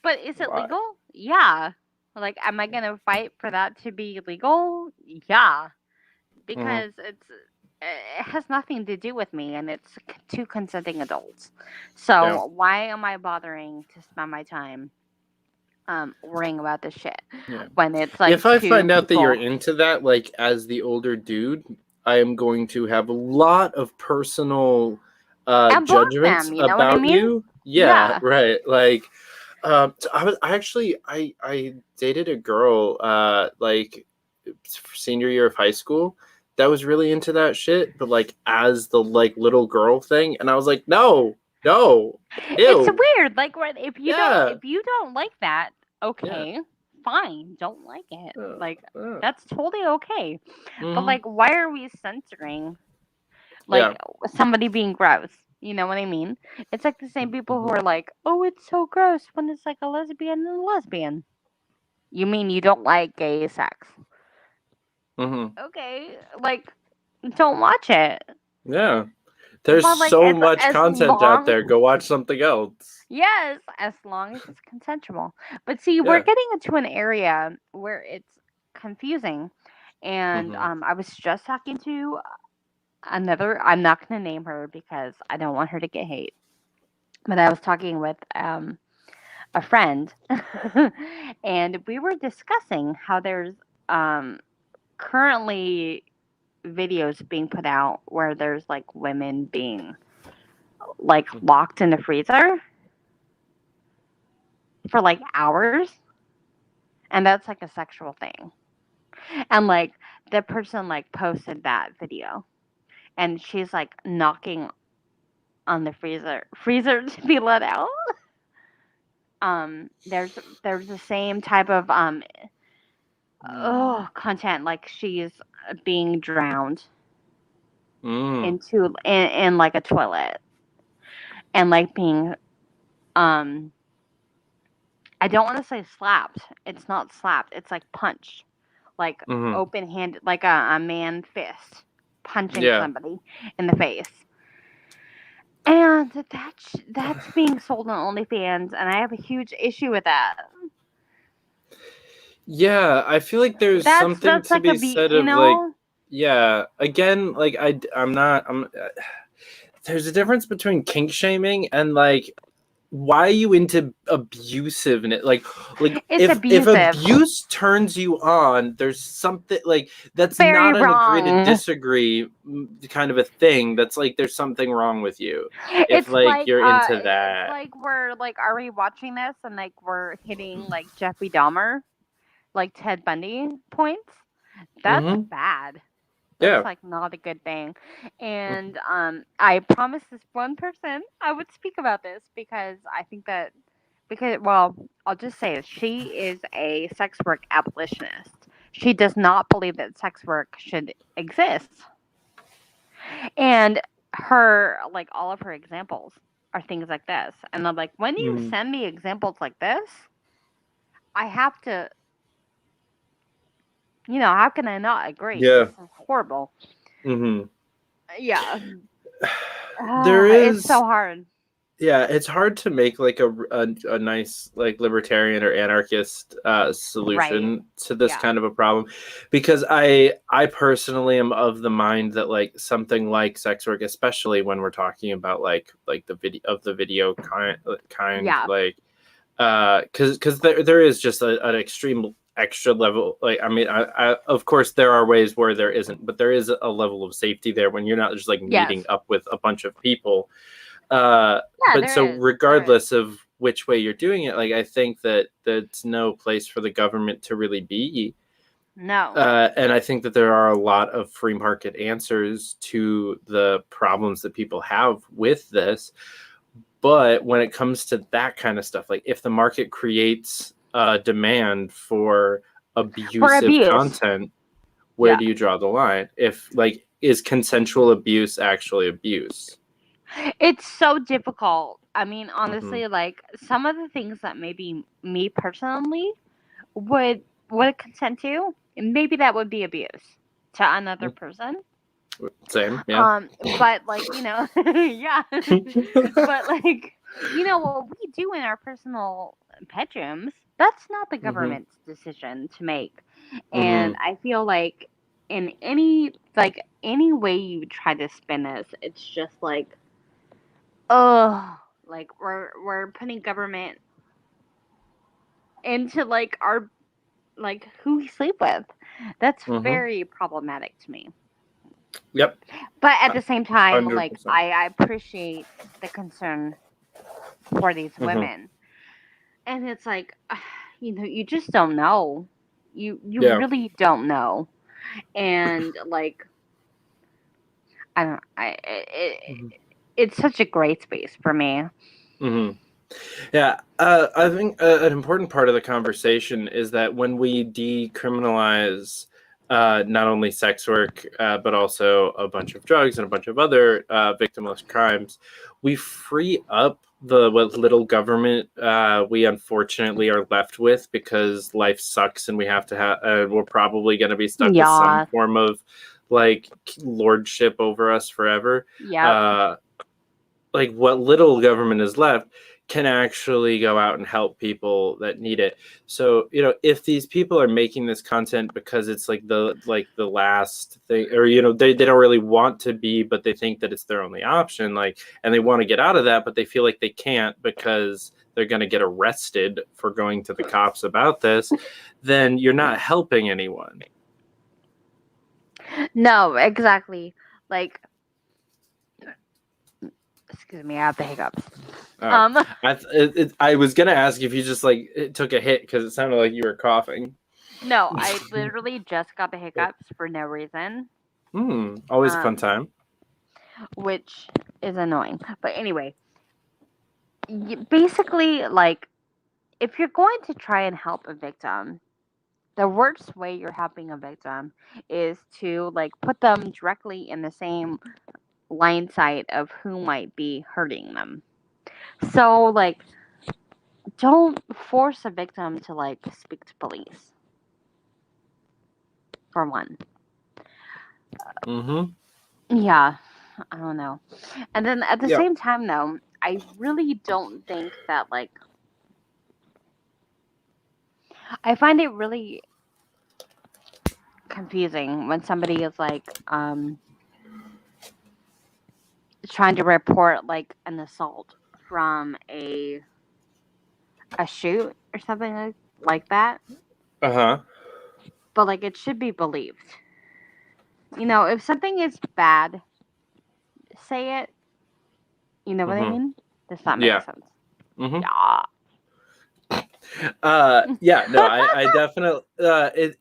But is it Why? legal? Yeah. Like, am I gonna fight for that to be legal? Yeah. Mm-hmm. Because it has nothing to do with me, and it's two consenting adults. Yeah. So why am I bothering to spend my time worrying about this shit Yeah. when it's like If I two find out that you're people? into that, like as the older dude, I am going to have a lot of personal And block judgments them, you know what I about mean? you. Yeah, Yeah. right. Like so I dated a girl like senior year of high school that was really into that shit, but like as the like little girl thing, and I was like, no, no, It's ew. weird. Like, what if you don't Yeah. if you don't like that, Yeah. okay, fine, don't like it. Uh, Like, uh, that's totally okay. But mm-hmm. like, why are we censoring like Yeah. somebody being gross? You know what I mean? It's like the same people who Mm-hmm. are like, "Oh, it's so gross" when it's like a lesbian and a lesbian. You mean you don't like gay sex? Mm-hmm. Okay, like, don't watch it. Yeah. There's But like, so much as content out long there. Go watch something else. yes, as long as it's consensual. But see, we're Yeah. getting into an area where it's confusing. And Mm-hmm. I was just talking to another, I'm not going to name her because I don't want her to get hate. But I was talking with a friend, and we were discussing how there's um, currently videos being put out where there's like women being like locked in the freezer for like hours, and that's like a sexual thing. And like the person like posted that video, and she's like knocking on the freezer to be let out. There's the same type of content, like she's being drowned Mm. in like a toilet, and like being um I don't want to say slapped. It's not slapped. It's like punched, like Mm-hmm. open handed, like a man fist punching Yeah. somebody in the face. And that's being sold on OnlyFans, and I have a huge issue with that. Yeah. I feel like there's something That's to like a be be, said you of like, know. yeah. Again, like I'm not. There's a difference between kink shaming and like why are you into abusive and it like It's if abusive. abuse turns you on, there's something like that's Very not an agree to wrong. disagree kind of a thing. That's like there's something wrong with you if It's like like you're into it's that. like we're like, are we watching this and like we're hitting like Jeffrey Dahmer, like Ted Bundy points? That's Mm-hmm. bad. That's Yeah. like not a good thing. And I promised this one person I would speak about this because I think that well, I'll just say it, she is a sex work abolitionist. She does not believe that sex work should exist. And her like all of her examples are things like this. And I'm like, when you Mm-hmm. send me examples like this, I have to, how can I not agree? Yeah. This is horrible. Mm-hmm. Yeah. There It's so is. hard. Yeah, it's hard to make like a nice like libertarian or anarchist Right. solution to this Yeah. kind of a problem because I personally am of the mind that like something like sex work, especially when we're talking about like the video kind Yeah. like because there is just an extreme extra level like I mean I of course there are ways where there isn't, but there is a level of safety there when you're not just like Yes. meeting up with a bunch of people. Yeah, But so there is. There is. regardless of which way you're doing it, like I think that that's no place for the government to really be No. And I think that there are a lot of free market answers to the problems that people have with this. But when it comes to that kind of stuff, like if the market creates a demand for abusive abuse. content, where Yeah. do you draw the line? If like, is consensual abuse actually abuse? It's so difficult. I mean, honestly, like some of the things that maybe me personally would consent to, maybe that would be abuse to another person. Same, yeah. But like, yeah. But like, what we do in our personal bedrooms, that's not the government's decision to make. And I feel like in any way you try to spin this, it's just like, like we're putting government into like our like who we sleep with. That's very problematic to me. Yep. But at the same time, 100%. like I appreciate the concern for these women, and it's like, you just don't know. You really don't know, and like I don't. It's such a great space for me. Yeah, I think an important part of the conversation is that when we decriminalize not only sex work, but also a bunch of drugs and a bunch of other victimless crimes, we free up what little government we unfortunately are left with, because life sucks and we have to have. We're probably going to be stuck with some form of like lordship over us forever. Yeah. Like what little government is left can actually go out and help people that need it. So, if these people are making this content because it's like the last thing, or, they don't really want to be, but they think that it's their only option, like, and they want to get out of that, but they feel like they can't because they're going to get arrested for going to the cops about this, then you're not helping anyone. No, exactly. Like, excuse me, I have the hiccups. I was gonna ask if you just like took a hit because it sounded like you were coughing. No, I literally just got the hiccups for no reason. Always a fun time. Which is annoying. But anyway, basically, like, if you're going to try and help a victim, the worst way you're helping a victim is to like put them directly in the same line sight of who might be hurting them. So like, don't force a victim to like speak to police, for one. Yeah, I don't know. And then at the same time, though, I really don't think that like, I find it really confusing when somebody is like trying to report like an assault from a shoot or something like that. But like, it should be believed. If something is bad, say it. You know what I mean? Does that make sense? I definitely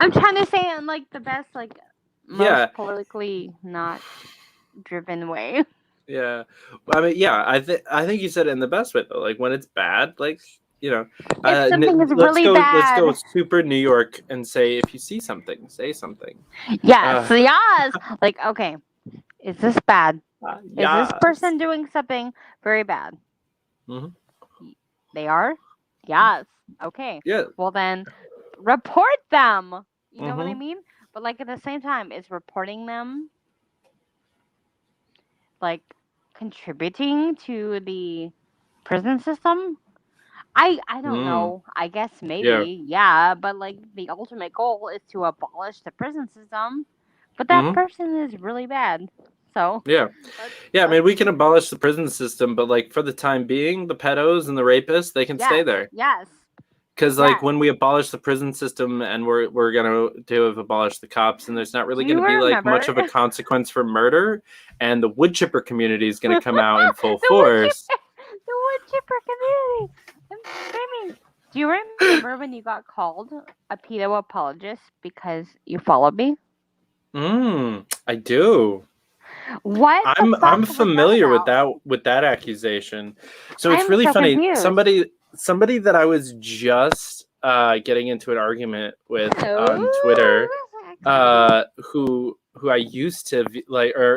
I'm trying to say it in like the best, like most politically not driven way. Yeah, I mean, I think you said it in the best way though. Like when it's bad, like if something is really bad, let's go super New York and say if you see something, say something. Yes, yes. Like, okay, is this bad? Is this person doing something very bad? They are? Yes. Okay. Yeah. Well then, report them. You know what I mean? But like at the same time, is reporting them like contributing to the prison system? I don't know. I guess maybe, but like the ultimate goal is to abolish the prison system. But that person is really bad. So I mean, we can abolish the prison system, but like for the time being, the pedos and the rapists, they can stay there. Yes. Because like when we abolish the prison system and we're gonna have abolished the cops, and there's not really gonna be like much of a consequence for murder, and the wood chipper community is gonna come out in full force. The wood chipper community. I'm screaming. Do you remember remember when you got called a pedo apologist because you followed me? I do. What the fuck I'm was that familiar about? with that accusation. So it's I'm really so funny. confused. Somebody that I was just getting into an argument with on Twitter, Ooh. who I used to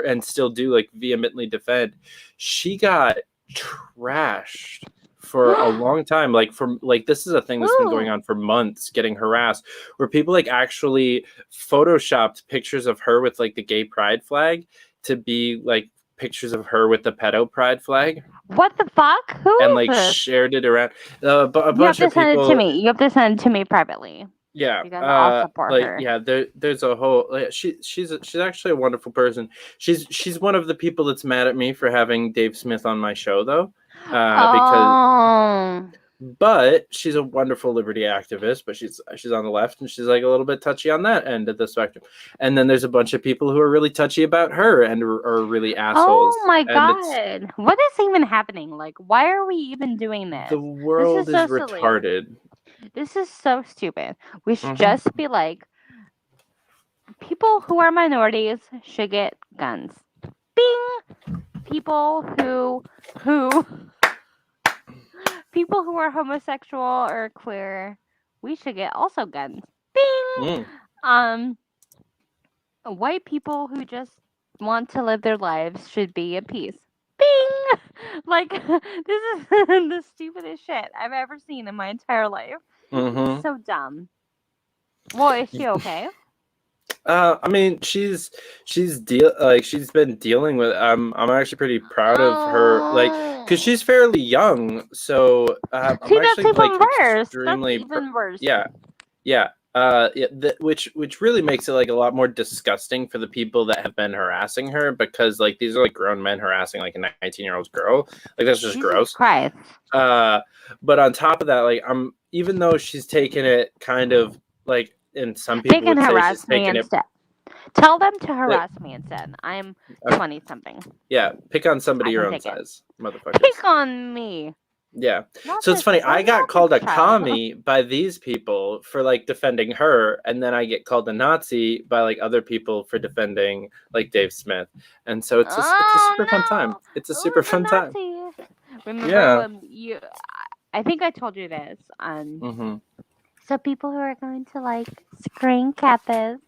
and still do like vehemently defend. She got trashed for a long time. This is a thing that's been going Ooh. on for months, getting harassed, where people like actually photoshopped pictures of her with like the gay pride flag to be like pictures of her with the pedo pride flag, What the fuck? Who and is like this? shared it around. A You have bunch to of send it to people. me. You have to send it to me privately Yeah, because I'll support her. there's a whole she's actually a wonderful person. She's one of the people that's mad at me for having Dave Smith on my show though, because Oh. but she's a wonderful liberty activist, but she's on the left and she's like a little bit touchy on that end of the spectrum. And then there's a bunch of people who are really touchy about her and are really assholes. Oh my And it's god. What is even happening? Like, why are we even doing this? the This is world is so silly. retarded. This is so stupid. We should Mhm. just be like, people who are minorities should get guns. Bing! People who people who are homosexual or queer, we should get also guns. Bing! White people who just want to live their lives should be at peace. Bing! Like, this is the stupidest shit I've ever seen in my entire life. Mhm. So dumb. Well, is she okay? I mean, she's been dealing with. I'm actually pretty proud of her, because she's fairly young. So I'm See, that's actually even like worse. extremely. That's even worse. Yeah, yeah. Which really makes it like a lot more disgusting for the people that have been harassing her, because like these are like grown men harassing like a 19-year-old girl. Like that's just Jesus gross. Christ. But on top of that, like even though she's taken it kind of like, and some people They can would say she's harass me taken it. instead. Tell them to harass me instead. I'm 20 something. Yeah, pick on somebody I your can own take it. size, motherfuckers. Pick on me. Yeah. Not So it's this- funny. I not got this called a child. commie by these people for like defending her, and then I get called a Nazi by like other people for defending like Dave Smith. And so it's a super fun time. It's a super fun time. Remember Yeah. when you? I think I told you this. Mm-hmm. So people who are going to like screen cap this.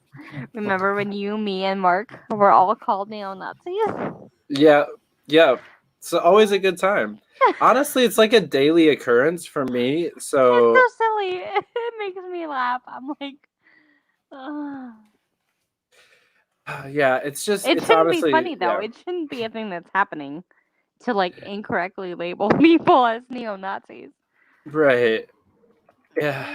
Remember when you, me, and Mark were all called neo-Nazis? Yeah. Yeah. It's always a good time. Honestly, it's like a daily occurrence for me. So It's so silly. It makes me laugh. I'm like, yeah, it's just it it's shouldn't be honestly, funny though. yeah. It shouldn't be a thing that's happening to like incorrectly label people as neo-Nazis. Right. Yeah.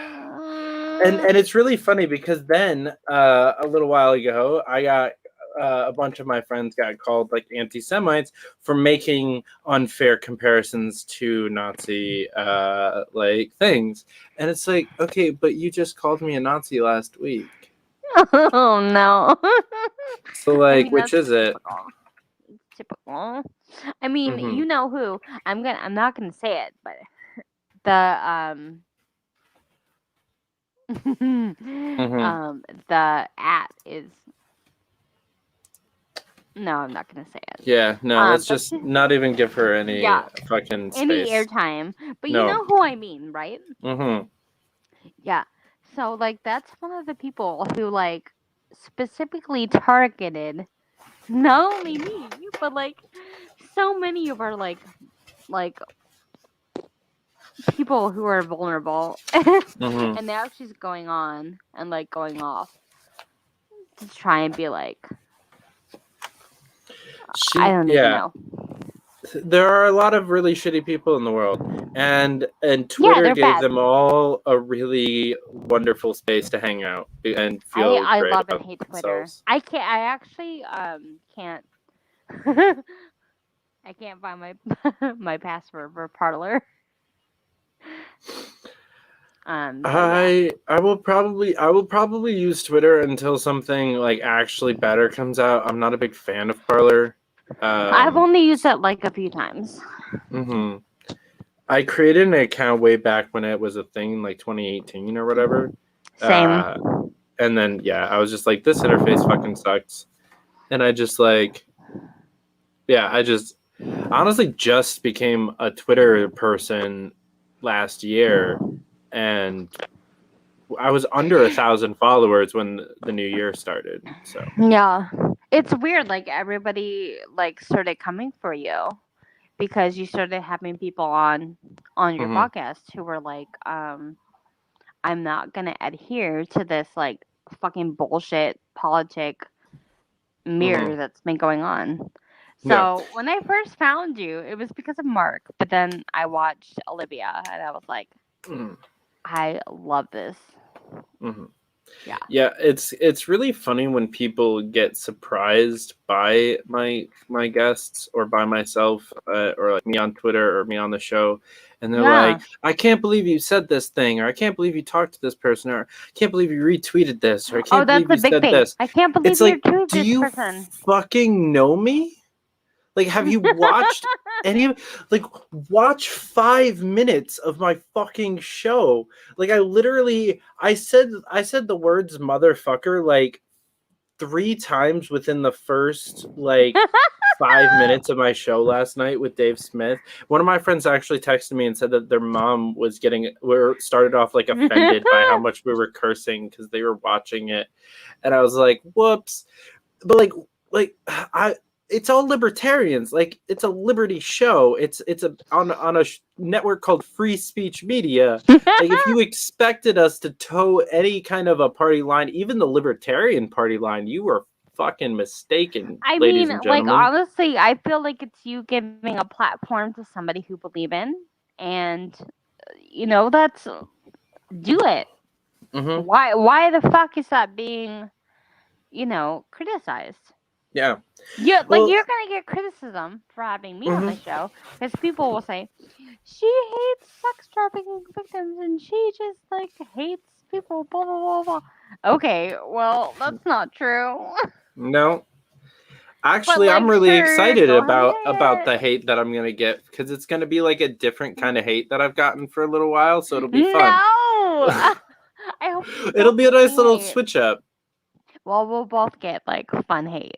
And it's really funny because then a little while ago I got a bunch of my friends got called like anti-Semites for making unfair comparisons to Nazi like things, and it's like, okay, but you just called me a Nazi last week, Oh no. so like, I mean, which is it? Typical. I mean, Mm-hmm. you know who. I'm not gonna say it, but the Mm-hmm. the at is. No, I'm not gonna say it. Yeah, no, let's But just not even give her any yeah, fucking any space. airtime. But you No. know who I mean, right? Mm-hmm. Yeah. So like that's one of the people who like specifically targeted not only me, but like so many of our like people who are vulnerable. Mm-hmm. And now she's going on and like going off to try and be like I don't even know. There are a lot of really shitty people in the world, and Twitter they're gave bad. them all a really wonderful space to hang out and feel I great love about and hate Twitter. themselves. I actually can't I can't find my my password for Parlor. I will probably use Twitter until something like actually better comes out. I'm not a big fan of Parler. I've only used it like a few times. Mm-hmm. I created an account way back when it was a thing, like 2018 or whatever. Same. And then I was just like, this interface fucking sucks. And I just like, I just honestly just became a Twitter person last year, and I was under 1,000 followers when the new year started. So Yeah. It's weird, like everybody like started coming for you because you started having people on your Mhm. podcast who were like, I'm not gonna adhere to this like fucking bullshit politic mirror that's been going on. Yeah. So when I first found you, it was because of Mark, but then I watched Olivia and I was like, Mhm. I love this. Mhm. Yeah. Yeah, it's really funny when people get surprised by my guests or by myself, or like me on Twitter or me on the show, and they're Yeah. like, "I can't believe you said this thing," or "I can't believe you talked to this person," or "I can't believe you retweeted this," or "I Oh, can't that's believe a you big said thing. this." I can't It's believe you're like, to do this you person. fucking know me? Like, have you watched any of like watch 5 minutes of my fucking show? Like, I said the words motherfucker like 3 times within the first like 5 minutes of my show last night with Dave Smith. One of my friends actually texted me and said that their mom was started off like offended by how much we were cursing because they were watching it, and I was like, "Whoops!" But I. It's all libertarians. Like, it's a liberty show. It's on a network called Free Speech Media. Like, if you expected us to toe any kind of a party line, even the Libertarian Party line, you were fucking mistaken, I ladies mean, and like gentlemen. honestly, I feel like it's you giving a platform to somebody who believe in, and that's do it. Mm-hmm. Why the fuck is that being criticized? Yeah. Yeah, like Well, you're gonna get criticism for having me on mm-hmm. the show because people will say she hates sex trafficking victims and she just like hates people. Blah blah blah blah. Okay, well that's not true. No. But Actually, I'm like, really sure, excited go ahead and about say the hate that I'm gonna get because it's gonna be like a different kind of hate that I've gotten for a little while, so it'll it. be fun. No, I hope you It'll don't be a get nice me little hate. switch up. Well, we'll both get like fun hate.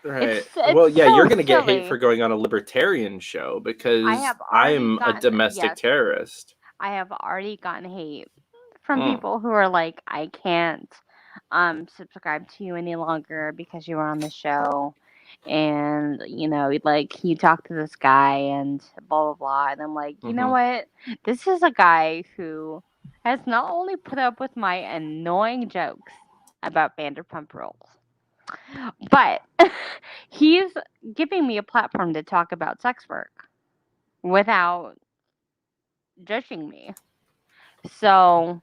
Right. It's Well, yeah, you're so gonna get hate for silly. going on a libertarian show I because have already I'm a gotten domestic yes, terrorist. I have already gotten hate from Mm. people who are like, I can't subscribe to you any longer because you were on the show, and like you talked to this guy and blah blah blah, and I'm like, you know Mm-hmm. what? This is a guy who has not only put up with my annoying jokes about Vanderpump Rules, but he's giving me a platform to talk about sex work without judging me. So,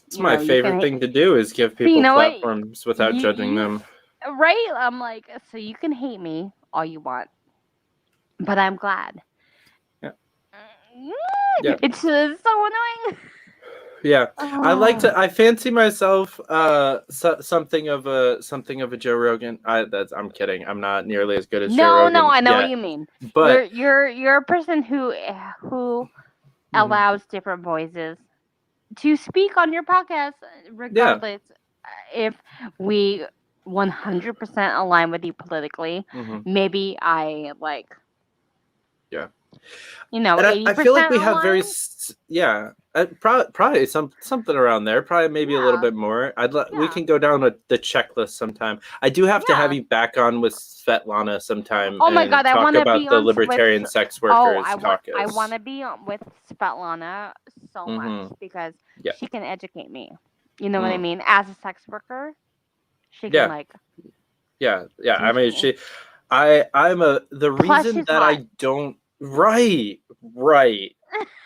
It's my you favorite can, thing to do is give so you people know what, platforms without judging you them. right? I'm like, so you can hate me all you want, but I'm glad. Yeah. Mm, Yeah. it's so annoying. Yeah. Oh. I fancy myself something of a Joe Rogan. I'm kidding. I'm not nearly as good as Joe No, Rogan I know what yet. you mean. But You're a person who mhm. allows different voices to speak on your podcast, Yeah. regardless if we 100% align with you politically. Hmm. Maybe I like, Yeah. 80% I feel like we have align. probably something around there, probably maybe a little Yeah, bit more. We yeah, can go down the checklist sometime. I do have to have yeah. you back on with Svetlana sometime Oh my and god, I talk want to about be the on with. Libertarian Sex Oh, Workers I want Caucus. to be on with Svetlana so much Mm-hmm. because Yeah. she can educate me. You know what I Mm. mean? As a sex worker, she can Yeah. like Yeah. I teach mean, me. the Plus, reason she's that hot. I don't right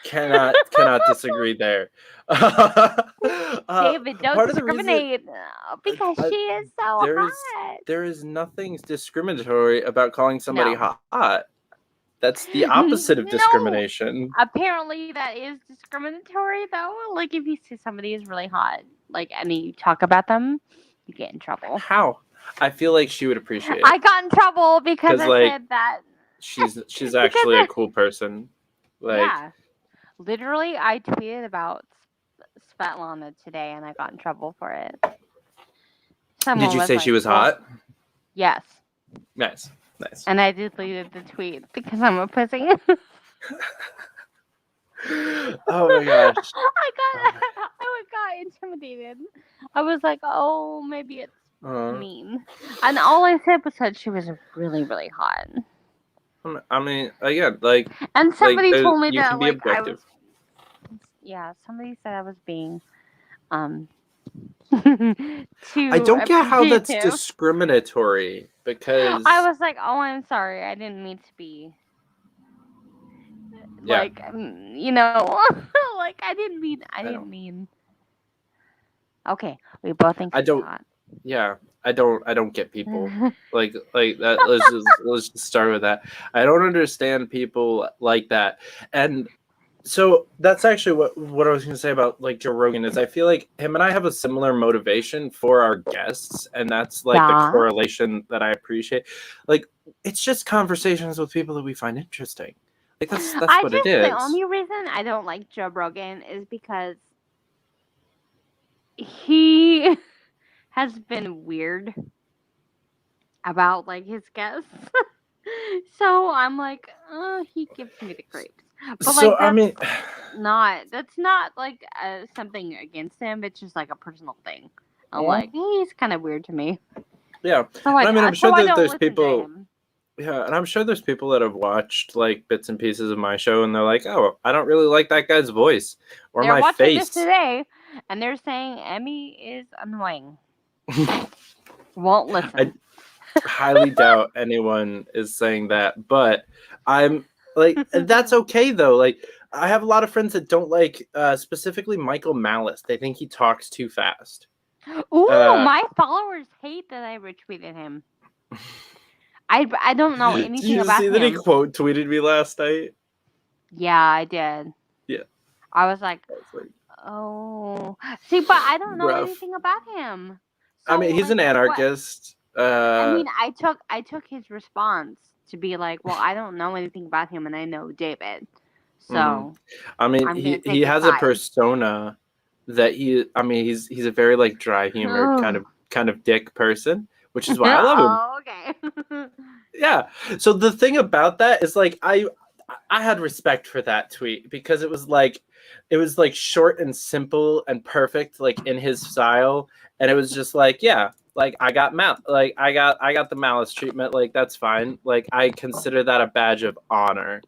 cannot disagree there. David, don't Part of the reason discriminate because I, she is so hot. there is nothing discriminatory about calling somebody No. hot. That's the opposite of No. discrimination. Apparently, that is discriminatory, though. Like, if you see somebody is really hot, like, and you talk about them, you get in trouble. How? I feel like she would appreciate I it got in trouble because because I said that. she's because actually a cool person. Like, yeah. Literally, I tweeted about Svetlana today, and I got in trouble for it. Someone Did you was say like, she was well, hot? yes. Nice. And I deleted the tweet because I'm a pussy. Oh my gosh. I got intimidated. I was like, oh, maybe it's mean. And all I said was that she was really, really hot. I mean, again, like, And somebody told me you that can be like I objective. was. Yeah, somebody said I was being too I don't get how that's appreciative. discriminatory because I was like, oh, I'm sorry. I didn't mean to be. Yeah. Like, you know, like I didn't mean. Okay, we both think I she's don't. hot. Yeah, I don't get people like that. Let's just start with that. I don't understand people like that, and so that's actually what I was going to say about like Joe Rogan is I feel like him and I have a similar motivation for our guests, and that's like the Yeah. correlation that I appreciate. Like it's just conversations with people that we find interesting. Like that's what it is. The only reason I don't like Joe Rogan is because he has been weird about like his guests. So I'm like, he gives me the creeps. But So like I mean, that's not like something against him. It's just like a personal thing. I'm Yeah. like, he's kind of weird to me. yeah. So I I mean, I'm so sure I that don't there's listen to people. him. Yeah, and I'm sure there's people that have watched like bits and pieces of my show, and they're like, "Oh, I don't really like that guy's voice or They're my watching this face." today, and they're saying Emy is annoying. Won't listen. I highly doubt anyone is saying that, but I'm like, that's okay though. Like, I have a lot of friends that don't like, specifically Michael Malice. They think he talks too fast. Ooh, my followers hate that I retweeted him. I don't know anything Did you about see him. that he quote tweeted me last night? Yeah, I did. Yeah. I was like, oh. See, but I don't know Rough. anything about him. So, I mean, he's an anarchist. I mean, I took his response to be like, well, I don't know anything about him, and I know David. So, I mean, I'm he gonna take his has side. a persona that he's a very like dry humor kind of dick person, which is why I love him. Oh, okay. Yeah. So the thing about that is like I had respect for that tweet because it was like short and simple and perfect like in his style, and it was just like, yeah, like I got the Malice treatment, like that's fine. Like I consider that a badge of honor.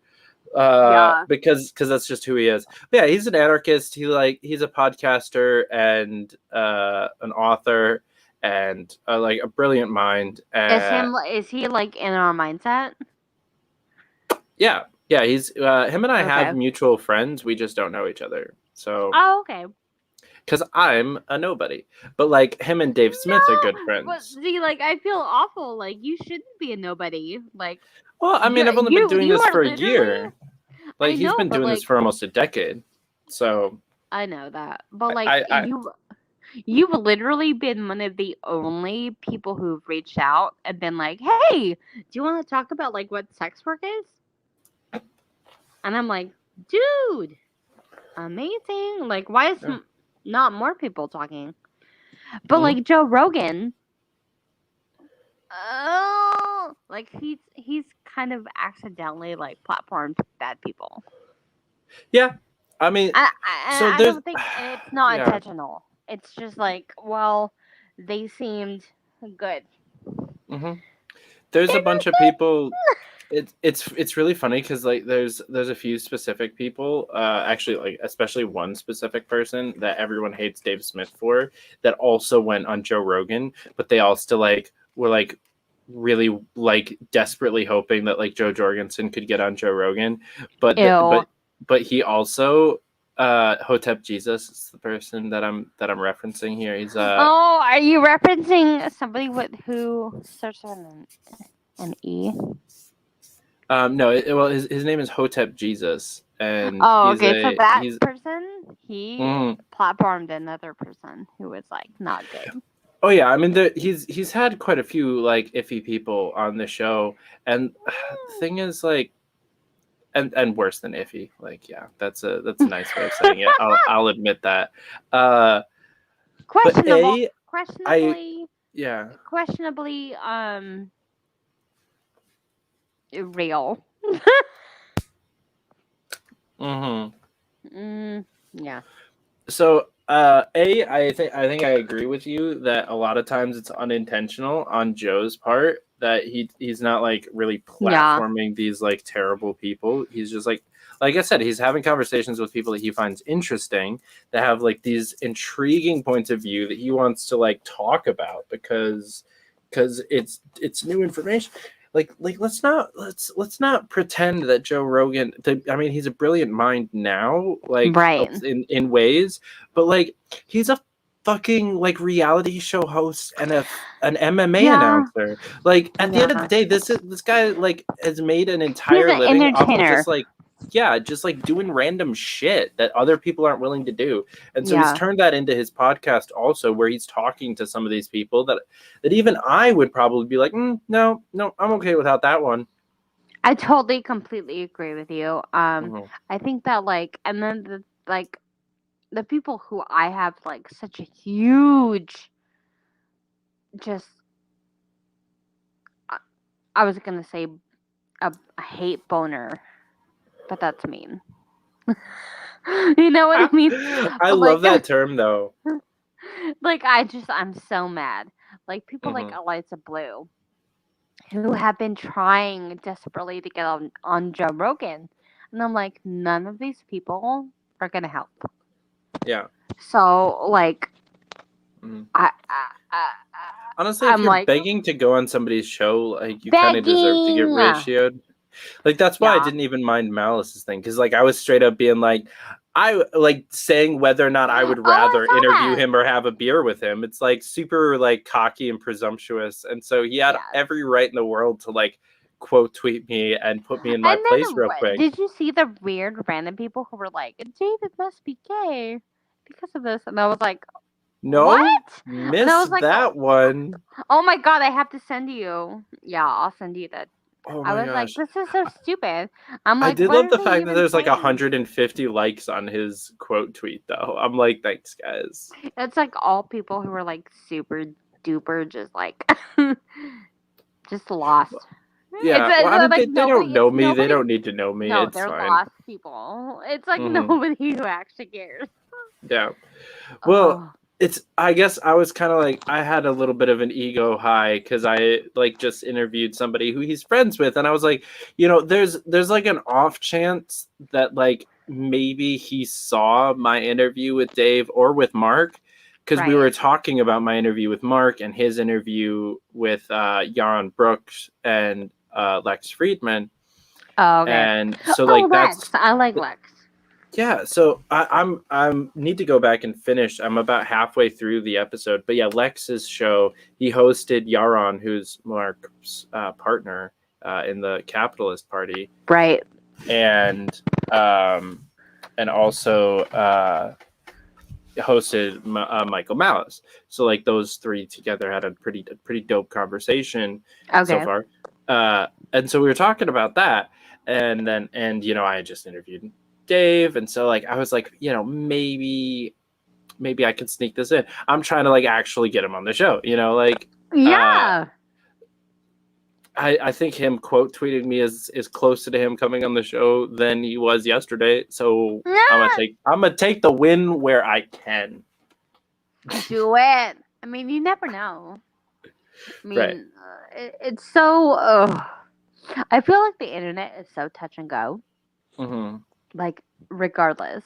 Yeah. Because that's just who he is. But yeah, he's an anarchist. He's a podcaster and an author and like a brilliant mind. Is he like in our mindset? Yeah, he's him and I have Okay. mutual friends. We just don't know each other. So Oh, okay. because I'm a nobody, but like him and Dave Smith are good friends. But see, like I feel awful. Like you shouldn't be a nobody. Like, Well, I mean, I've only been doing this for a year. Like he's been doing this for almost a decade. So I know that, but like you've literally been one of the only people who've reached out and been like, "Hey, do you want to talk about like what sex work is?" And I'm like, "Dude, amazing! Like, why is not more people talking?" But like Joe Rogan, like he's kind of accidentally like platformed bad people. Yeah, I mean, I don't think it's not intentional. It's just like, well, they seemed good. Mm-hmm. There's a bunch of people. It's really funny because like there's a few specific people, actually like especially one specific person that everyone hates Dave Smith for that also went on Joe Rogan, but they all still like were like really like desperately hoping that like Joe Jorgensen could get on Joe Rogan, but he also Hotep Jesus is the person that I'm referencing here. He's oh, are you referencing somebody who starts on an E? No, well, his name is Hotep Jesus, and so that person he platformed another person who was like not good. Oh yeah, I mean, he's had quite a few like iffy people on the show, and the thing is, like, and worse than iffy. Like, yeah, that's a nice way of saying it. I'll admit that. But Questionable. I Questionably. yeah. Questionably. Real. Yeah. So I think I agree with you that a lot of times it's unintentional on Joe's part, that he's not like really platforming these like terrible people. He's just like I said, he's having conversations with people that he finds interesting, that have like these intriguing points of view that he wants to like talk about because it's new information. Like let's not pretend that Joe Rogan, I mean, he's a brilliant mind now, like Right. in ways, but like he's a fucking like reality show host and an MMA announcer. Like at the end of the day, this guy like has made an entire living off of just like doing random shit that other people aren't willing to do. And so he's turned that into his podcast also, where he's talking to some of these people that even I would probably be like, no, I'm okay without that one. I totally, completely agree with you. I think that like, and then the people who I have like such a huge, just, I was gonna say a hate boner, but that's mean. You know what I mean? I love that term though. Like I'm so mad. Like people like Eliza Blue, who have been trying desperately to get on Joe Rogan, and I'm like, none of these people are gonna help. Yeah. So like, honestly, if I'm you're like, begging to go on somebody's show, like you kind of deserve to get ratioed. Like that's why I didn't even mind Malice's thing, because like I was straight up being like, I like saying whether or not I would rather interview him or have a beer with him. It's like super like cocky and presumptuous, and so he had every right in the world to like quote tweet me and put me in my place real quick. Did you see the weird random people who were like, David must be gay because of this? And I was like, no, what? Missed like, that one. Oh my god, I have to send you. Yeah, I'll send you that. Oh I was gosh. like, this is so stupid. I'm like, I did love the fact that there's like 150 likes on his quote tweet though. I'm like, thanks guys. It's like all people who were like super duper just like just lost. Yeah, well, I mean, like, they don't know me. They don't need to know me. No, it's they're fine. lost people. It's like nobody who actually cares. Yeah. Well, I guess I was kind of like, I had a little bit of an ego high because I like just interviewed somebody who he's friends with, and I was like, you know, there's like an off chance that like maybe he saw my interview with Dave or with Mark, because we were talking about my interview with Mark and his interview with Yaron Brooks and Lex Friedman. Oh, okay. And so like Lex. I like Lex. Yeah, so I'm need to go back and finish. I'm about halfway through the episode, but yeah, Lex's show, he hosted Yaron, who's Mark's partner in the Capitalist Party, right? And also hosted Michael Malice. So like those three together had a pretty dope conversation so far. And so we were talking about that, and you know, I had just interviewed Dave, and so like I was like, you know, maybe I could sneak this in. I'm trying to like actually get him on the show, you know, like I think him quote tweeting me is closer to him coming on the show than he was yesterday. So I'm gonna take the win where I can. Do it. I mean, you never know. I mean, it's so. I feel like the internet is so touch and go. Like, regardless.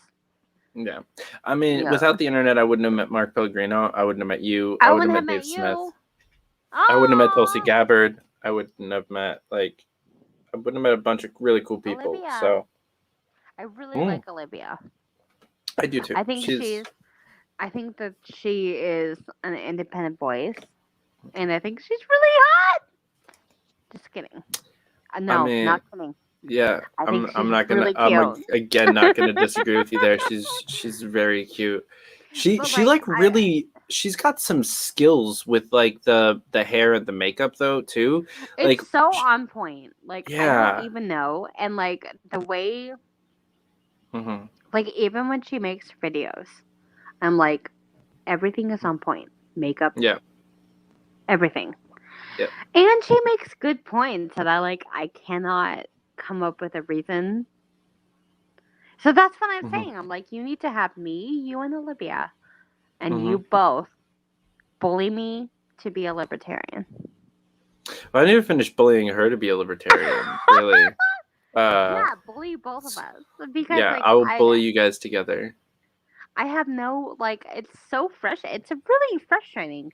Yeah. I mean, without the internet, I wouldn't have met Mark Pellegrino. I wouldn't have met you. I wouldn't have met Dave Smith. I wouldn't have met Tulsi Gabbard. I wouldn't have met, like, I wouldn't have met a bunch of really cool people. Olivia. So I really like Olivia. I do too. I think I think that she is an independent voice. And I think she's really hot. Just kidding. No, I mean, not kidding. Yeah, I'm not gonna. I'm again not gonna disagree with you there. She's very cute. She like really she's got some skills with like the hair and the makeup though too. Like It's so on point. Like I don't yeah. even know. And like the way, Mm-hmm. like even when she makes videos, I'm like, everything is on point. Makeup, Yeah. everything. Yep. And she makes good points that I cannot come up with a reason. So that's what I'm Mm-hmm. saying. I'm like, you need to have me, you and Olivia, and Mm-hmm. you both bully me to be a libertarian. Well, I need to finish bullying her to be a libertarian. Really. Yeah, bully both of us because Yeah, like I will bully you guys together. I have no like it's so fresh. It's really frustrating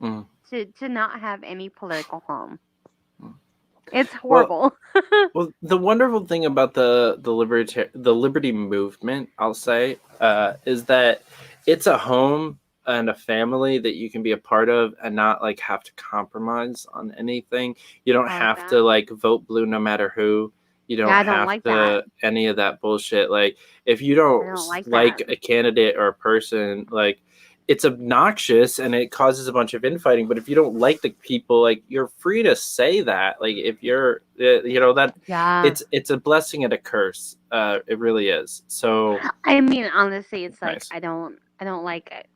Mm. to not have any political home. Mm. It's Well, horrible. well, the wonderful thing about the liberty movement, I'll say, is that it's a home and a family that you can be a part of and not like have to compromise on anything. You don't I like have that. to like vote blue no matter who. You Yeah, don't I don't have like that. to any of that bullshit. Like if you I don't don't like like that. a candidate or a person, like it's obnoxious and it causes a bunch of infighting. But if you don't like the people, like you're free to say that. Like if you're, that Yeah. it's a blessing and a curse. It really is. So I mean, honestly, it's like nice. I don't like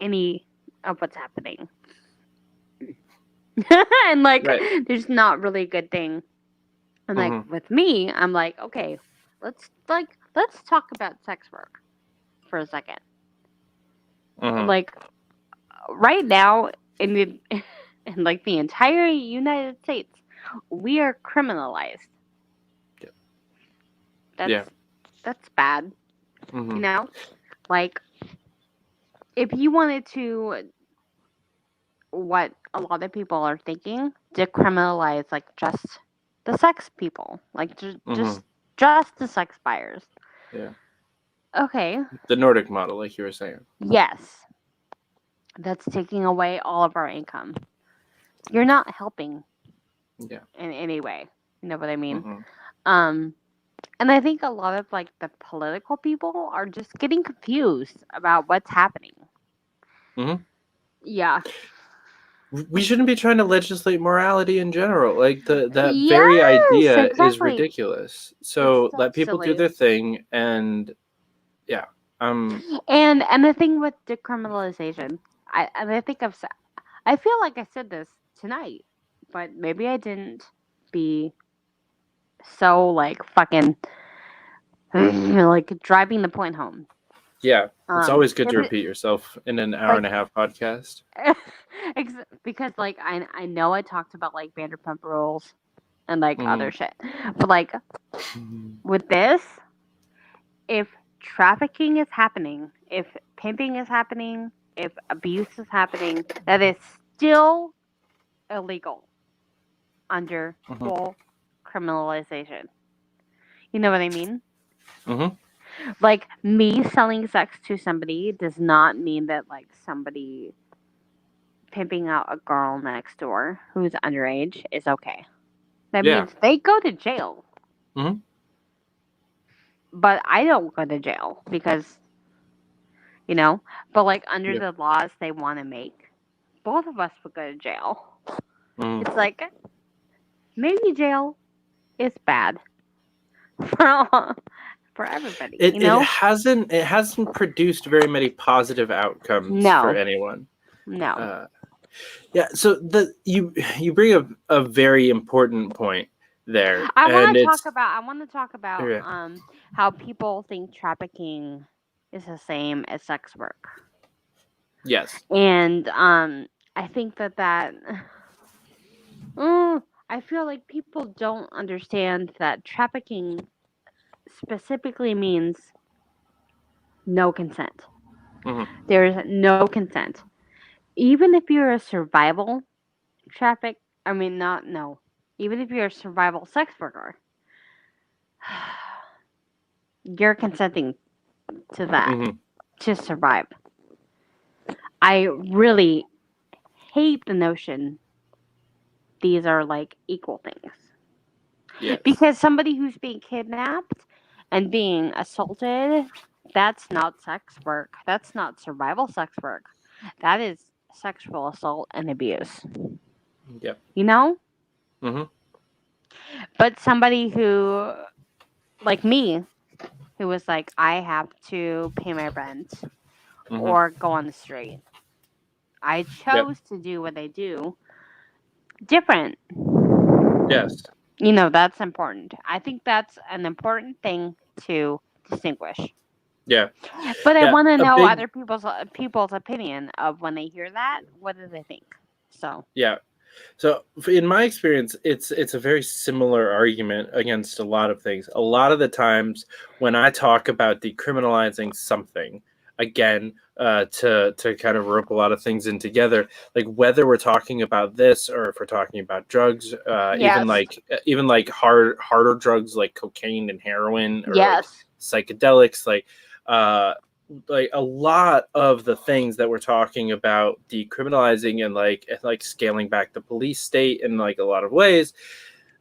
any of what's happening. And like Right. there's not really a good thing. And like Mm-hmm. with me, I'm like, okay, let's talk about sex work for a second. Mm-hmm. Like right now in the in like the entire United States, we are criminalized. Yeah. That's Yeah. that's bad. Mm-hmm. You know? Like if you wanted to what a lot of people are thinking, decriminalize like just the sex people. Like Mm-hmm. just the sex buyers. Yeah. Okay. The Nordic model, like you were saying. Yes. That's taking away all of our income. You're not helping Yeah. in any way. You know what I mean? Mm-hmm. Um, and I think a lot of like the political people are just getting confused about what's happening. Mm-hmm. Yeah. We shouldn't be trying to legislate morality in general. Like that very Yes, idea is exactly. ridiculous. It's So so let people do silly. their thing, and yeah, And the thing with decriminalization, I think I feel like I said this tonight, but maybe I didn't be so like fucking like driving the point home. yeah. It's always good to If it, repeat yourself in an hour and like a half podcast. because like I know I talked about like Vanderpump Rules and like Mm-hmm. other shit, but like with this, if trafficking is happening, if pimping is happening, if abuse is happening, that is still illegal under Mm-hmm. full criminalization. You know what I mean? Mm-hmm. Like me selling sex to somebody does not mean that like somebody pimping out a girl next door who's underage is okay. That Yeah. means they go to jail. Mm-hmm. But I don't go to jail because, but like under Yeah. the laws they want to make, both of us would go to jail. Mm-hmm. It's like maybe jail is bad for for everybody, It hasn't produced very many positive outcomes for No, anyone. no. Yeah, so you bring up a very important point there, I and want to it's talk about yeah, how people think trafficking is the same as sex work, yes, and I think that I feel like people don't understand that trafficking specifically means no consent. mm-hmm. There's no consent. Even if you're a survival traffic, I mean, not, no. Even if you're a survival sex worker, you're consenting to that Mm-hmm. to survive. I really hate the notion these are like equal things. Yes, Because somebody who's being kidnapped and being assaulted, that's not sex work. That's not survival sex work. That is sexual assault and abuse. Yep. You know? Mm-hmm. But somebody who, like me, who was like, I have to pay my rent Mm-hmm. or go on the street. I chose to do what I do. Different. Yes. You know, that's important. I think that's an important thing to distinguish. Yeah. But I Yeah. want to A know big. other people's opinion of when they hear that. What do they think? So Yeah. So in my experience, it's a very similar argument against a lot of things. A lot of the times when I talk about decriminalizing something, again, to kind of rope a lot of things in together, like whether we're talking about this or if we're talking about drugs, yes, even like harder drugs like cocaine and heroin or like yes, psychedelics, like a lot of the things that we're talking about decriminalizing and like scaling back the police state in like a lot of ways,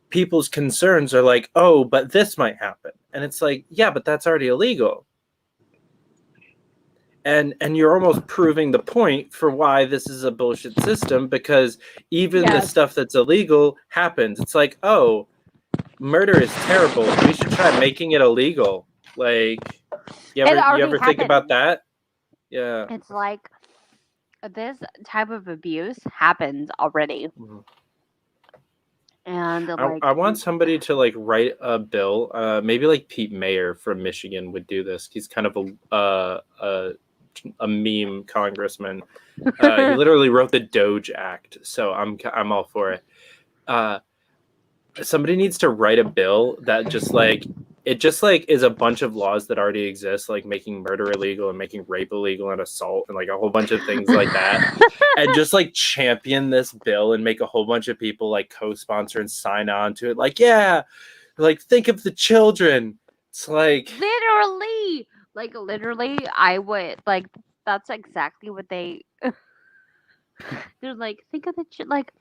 people's concerns are like, oh, but this might happen, and it's like, yeah, but that's already illegal, and you're almost proving the point for why this is a bullshit system, because even the yes. stuff that's illegal happens. It's like, oh, murder is terrible, we should try making it illegal. Like, you It you already ever think about happened. that? Yeah. It's like this type of abuse happens already, Mhm. and like I want somebody to like write a bill. Maybe like Pete Mayer from Michigan would do this. He's kind of a meme congressman. He literally wrote the Doge Act, so I'm all for it. Somebody needs to write a bill that just like is a bunch of laws that already exist, like making murder illegal and making rape illegal and assault and like a whole bunch of things like that, and just like champion this bill and make a whole bunch of people like co-sponsor and sign on to it. Like, yeah, like think of the children. It's like, literally, I would like. That's exactly what they. They're like, think of like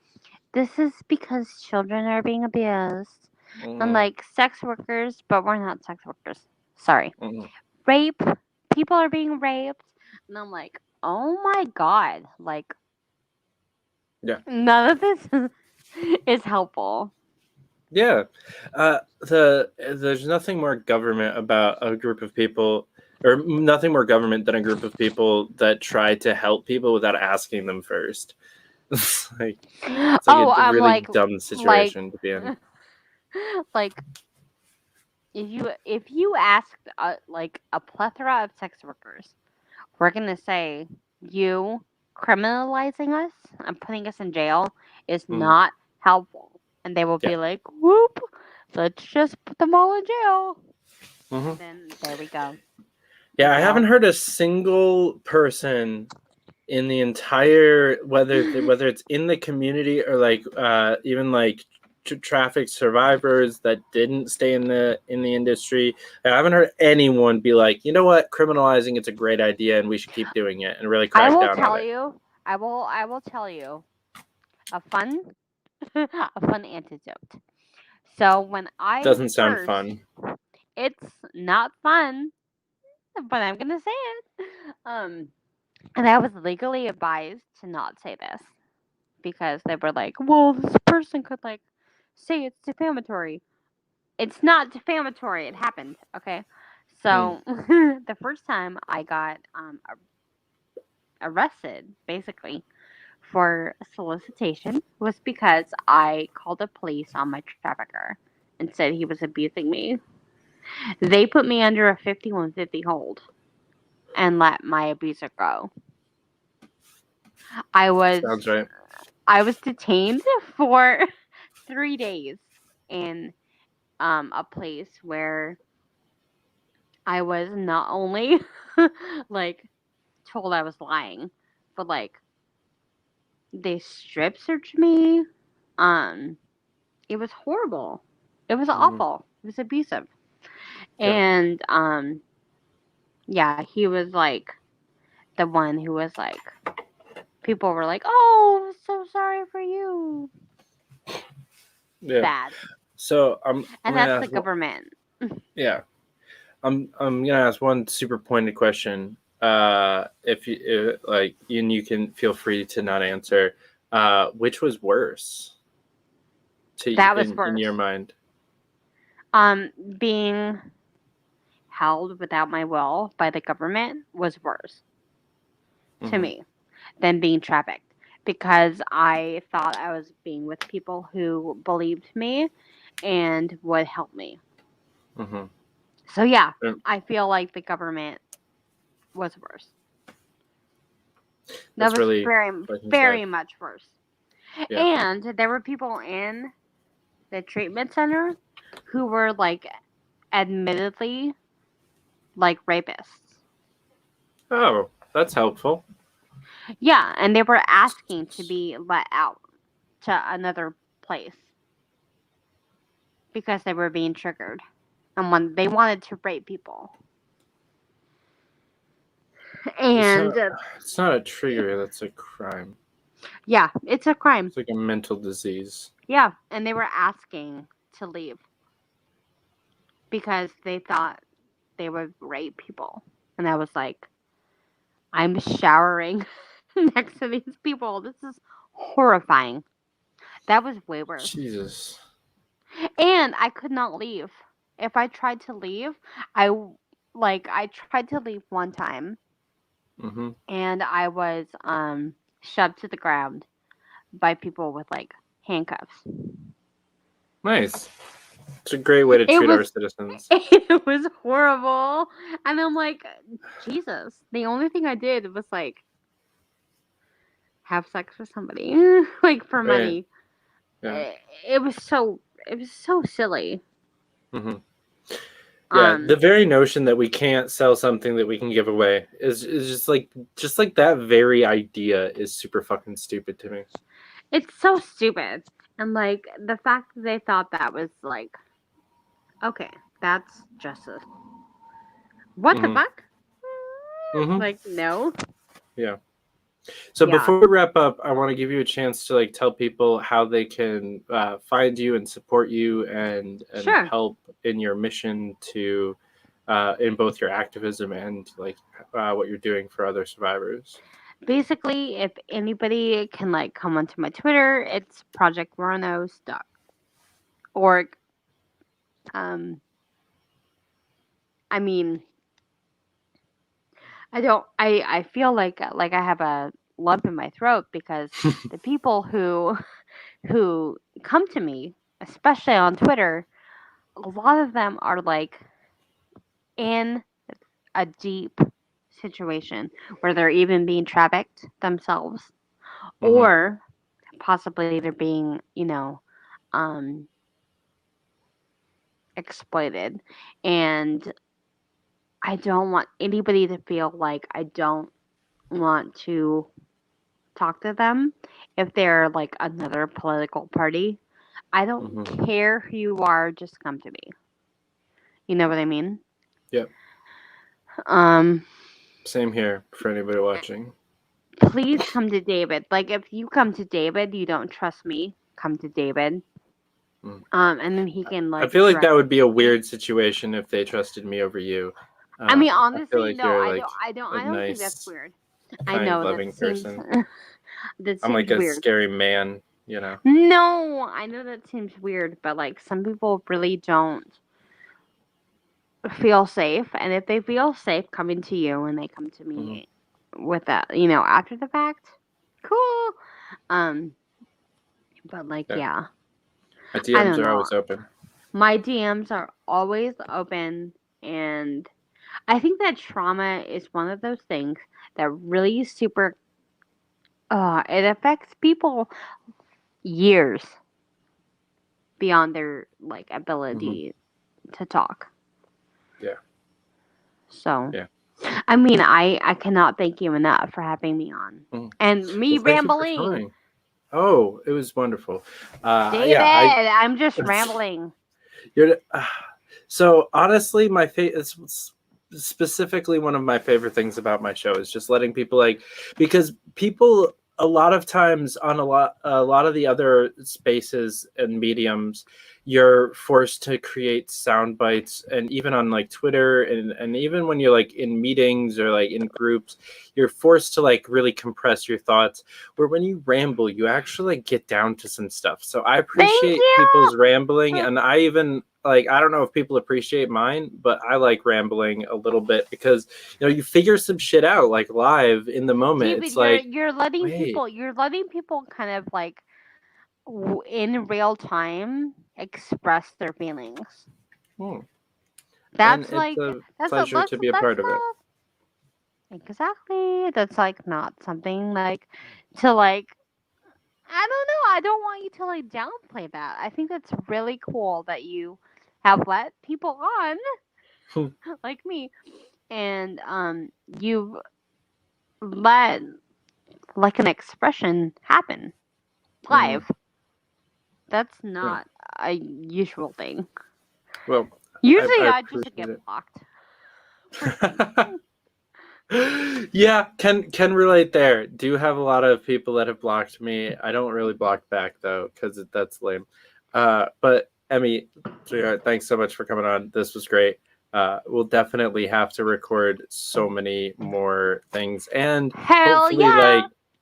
this is because children are being abused, and like sex workers, but we're not sex workers. Sorry, rape. People are being raped, and I'm like, oh my god, like yeah. none of this is helpful. Yeah, there's nothing more government about a group of people, or nothing more government than a group of people that try to help people without asking them first. It's like Oh, a I'm really dumb like situation to be in. like if you asked like a plethora of sex workers, we're gonna say you criminalizing us and putting us in jail is Mhm. not helpful, and they will Yeah. be like, "Whoop, let's just put them all in jail." Mhm. Then there we go. Yeah, I Jail. haven't heard a single person in the entire, whether it's in the community or like even like traffic survivors that didn't stay in the industry. I haven't heard anyone be like, you know what, criminalizing it's a great idea and we should keep doing it and really I crack will down on tell it. you. I will tell you a fun a fun antidote. So when I Doesn't sound first, fun. it's not fun, but I'm gonna say it. And I was legally advised to not say this because they were like, "Well, this person could like say it's defamatory." It's not defamatory. It happened. Okay. So the first time I got arrested, basically for solicitation, was because I called the police on my trafficker and said he was abusing me. They put me under a 5150 hold and let my abuser go. I was Sounds right. I was detained for 3 days in a place where I was not only like told I was lying, but like they strip searched me. Um, it was horrible. It was awful. It was abusive. Yeah. And yeah, he was like the one who was like people were like, "Oh, so sorry for you." Yeah. Bad. So I'm And gonna that's the ask government. yeah. I'm gonna ask one super pointed question. if you like, and you can feel free to not answer. Which was worse That was in your worse. mind? Being held without my will by the government was worse to Mhm. me than being trafficked, because I thought I was being with people who believed me and would help me. Mhm. So yeah, Um, I feel like the government was worse. That That's was really very, fucking sad. very much worse. Yeah. And there were people in the treatment center who were like admittedly like rapists. Oh, that's helpful. Yeah, and they were asking to be let out to another place because they were being triggered and when they wanted to rape people. It's And not. It's not a trigger. That's a crime. yeah, it's a crime. It's like a mental disease. Yeah, and they were asking to leave because they thought they would rape people. And I was like, I'm showering next to these people. This is horrifying. That was way worse. Jesus. And I could not leave. If I tried to leave, I tried to leave one time Mm-hmm. and I was shoved to the ground by people with like handcuffs. Nice. It's a great way to It treat our was citizens. it was horrible. And I'm like, Jesus. The only thing I did was like have sex with somebody like for Right. money. Yeah. It was so silly. Mm-hmm. Yeah. Um The very notion that we can't sell something that we can give away is just like that very idea is super fucking stupid to me. it's so stupid. And like the fact that they thought that was like, okay, that's justice. What the Mm-hmm. fuck? Mm-hmm. Like no. Yeah. So Yeah. before we wrap up, I want to give you a chance to like tell people how they can find you and support you and Sure. help in your mission to in both your activism and like what you're doing for other survivors. Basically, if anybody can like come onto my Twitter, it's projectwuornos.org. Um I mean, I feel like I have a lump in my throat because the people who come to me, especially on Twitter, a lot of them are like in a deep situation where they're even being trafficked themselves, Mm-hmm. or possibly they're being, um, exploited. And I don't want anybody to feel like I don't want to talk to them if they're like another political party. I don't Mm-hmm. care who you are, just come to me. You know what I mean? Yep. Um, Same here for anybody watching. please come to David. Like if you come to David, you don't trust me, come to David. Mm. And then he can I like feel like that direct would be a me. weird situation if they trusted me over you. I mean, I feel honestly, like no, you're like a I don't think that's nice, weird. I kind, know that loving seems person. that I'm seems like a weird. scary man, you know. No, I know that seems weird, but like some people really don't feel safe, and if they feel safe coming to you and they come to Mm-hmm. me with that, after the fact, cool. Um, but like, Yeah. yeah, My I DMs don't are know. always open. My DMs are always open, and I think that trauma is one of those things that really super it affects people years beyond their like Mm-hmm. ability to talk. Yeah. So, Yeah. I mean, I cannot thank you enough for having me on. Mm. And me Well, thank you for rambling. coming. Oh, it was wonderful. David, Yeah, I'm just rambling. you're. So honestly, it's specifically one of my favorite things about my show is just letting people like because people a lot of times on a lot of the other spaces and mediums, you're forced to create sound bites, and even on like Twitter and even when you're like in meetings or like in groups, you're forced to like really compress your thoughts. Where when you ramble, you actually like, get down to some stuff. So I Thank appreciate you. people's rambling, and I even like I don't know if people appreciate mine, but I like rambling a little bit because you figure some shit out like live in the moment. See, but It's like, you're letting wait. people kind of like in real time express their feelings. Hmm. That's And it's like a pleasure to be a part of it. Exactly. That's like not something like to like. I don't know. I don't want you to like downplay that. I think that's really cool that you have let people on like me, and you've let like an expression happen live. That's not a usual thing. Well, Usually, I I just appreciate get it. blocked. Yeah, can relate there. Do have a lot of people that have blocked me. I don't really block back though, because that's lame. But Emy, thanks so much for coming on. This was great. We'll definitely have to record so many more things, and Hell hopefully yeah!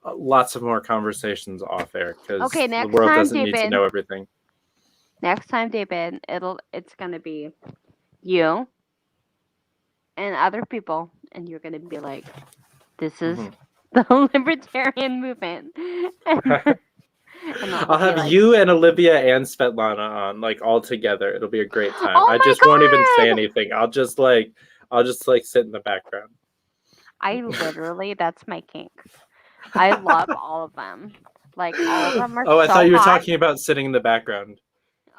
like lots of more conversations off air, because Okay, the next world time, doesn't need to David. know everything. Next time, David, it's gonna be you and other people, and you're gonna be like, "This is the libertarian movement." And I'll have like, you and Olivia and Svetlana on like all together. It'll be a great time. oh I my just won't even say god! anything. I'll just like sit in the background. I literally, that's my kink. I love all of them. Like all of them are Oh, I so thought you were hot. talking about sitting in the background.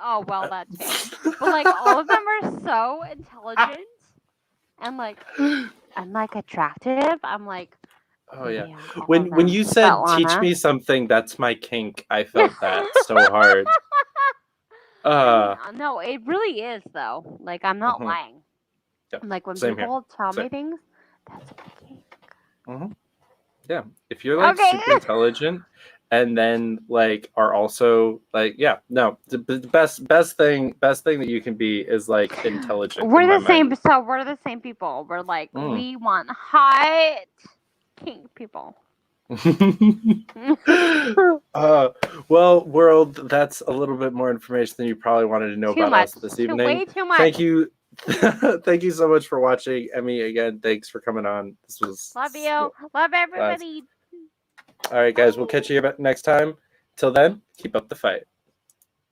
Oh well, that too. But like all of them are so intelligent and like attractive. I'm like, Oh yeah. yeah, all of When them. you said teach Svetlana. me something, that's my kink. I felt that so hard. I mean, Uh no, it really is though. Like I'm not mhm. lying. Yeah. Like when Same here. people tell Same. me things, that's my kink. Yeah. If you're like Okay. super intelligent and then like are also like the best thing that you can be is like intelligent in my We're the mind. same. So we're the same people. We're like Mm. we want hot kink people. Well, world, that's a little bit more information than you probably wanted to know Too about much. us this evening. Way too much. Thank you. Thank you so much for watching. Emy, again, thanks for coming on. This was Love you. Love everybody. all right, guys. We'll catch you next time. Till then, keep up the fight.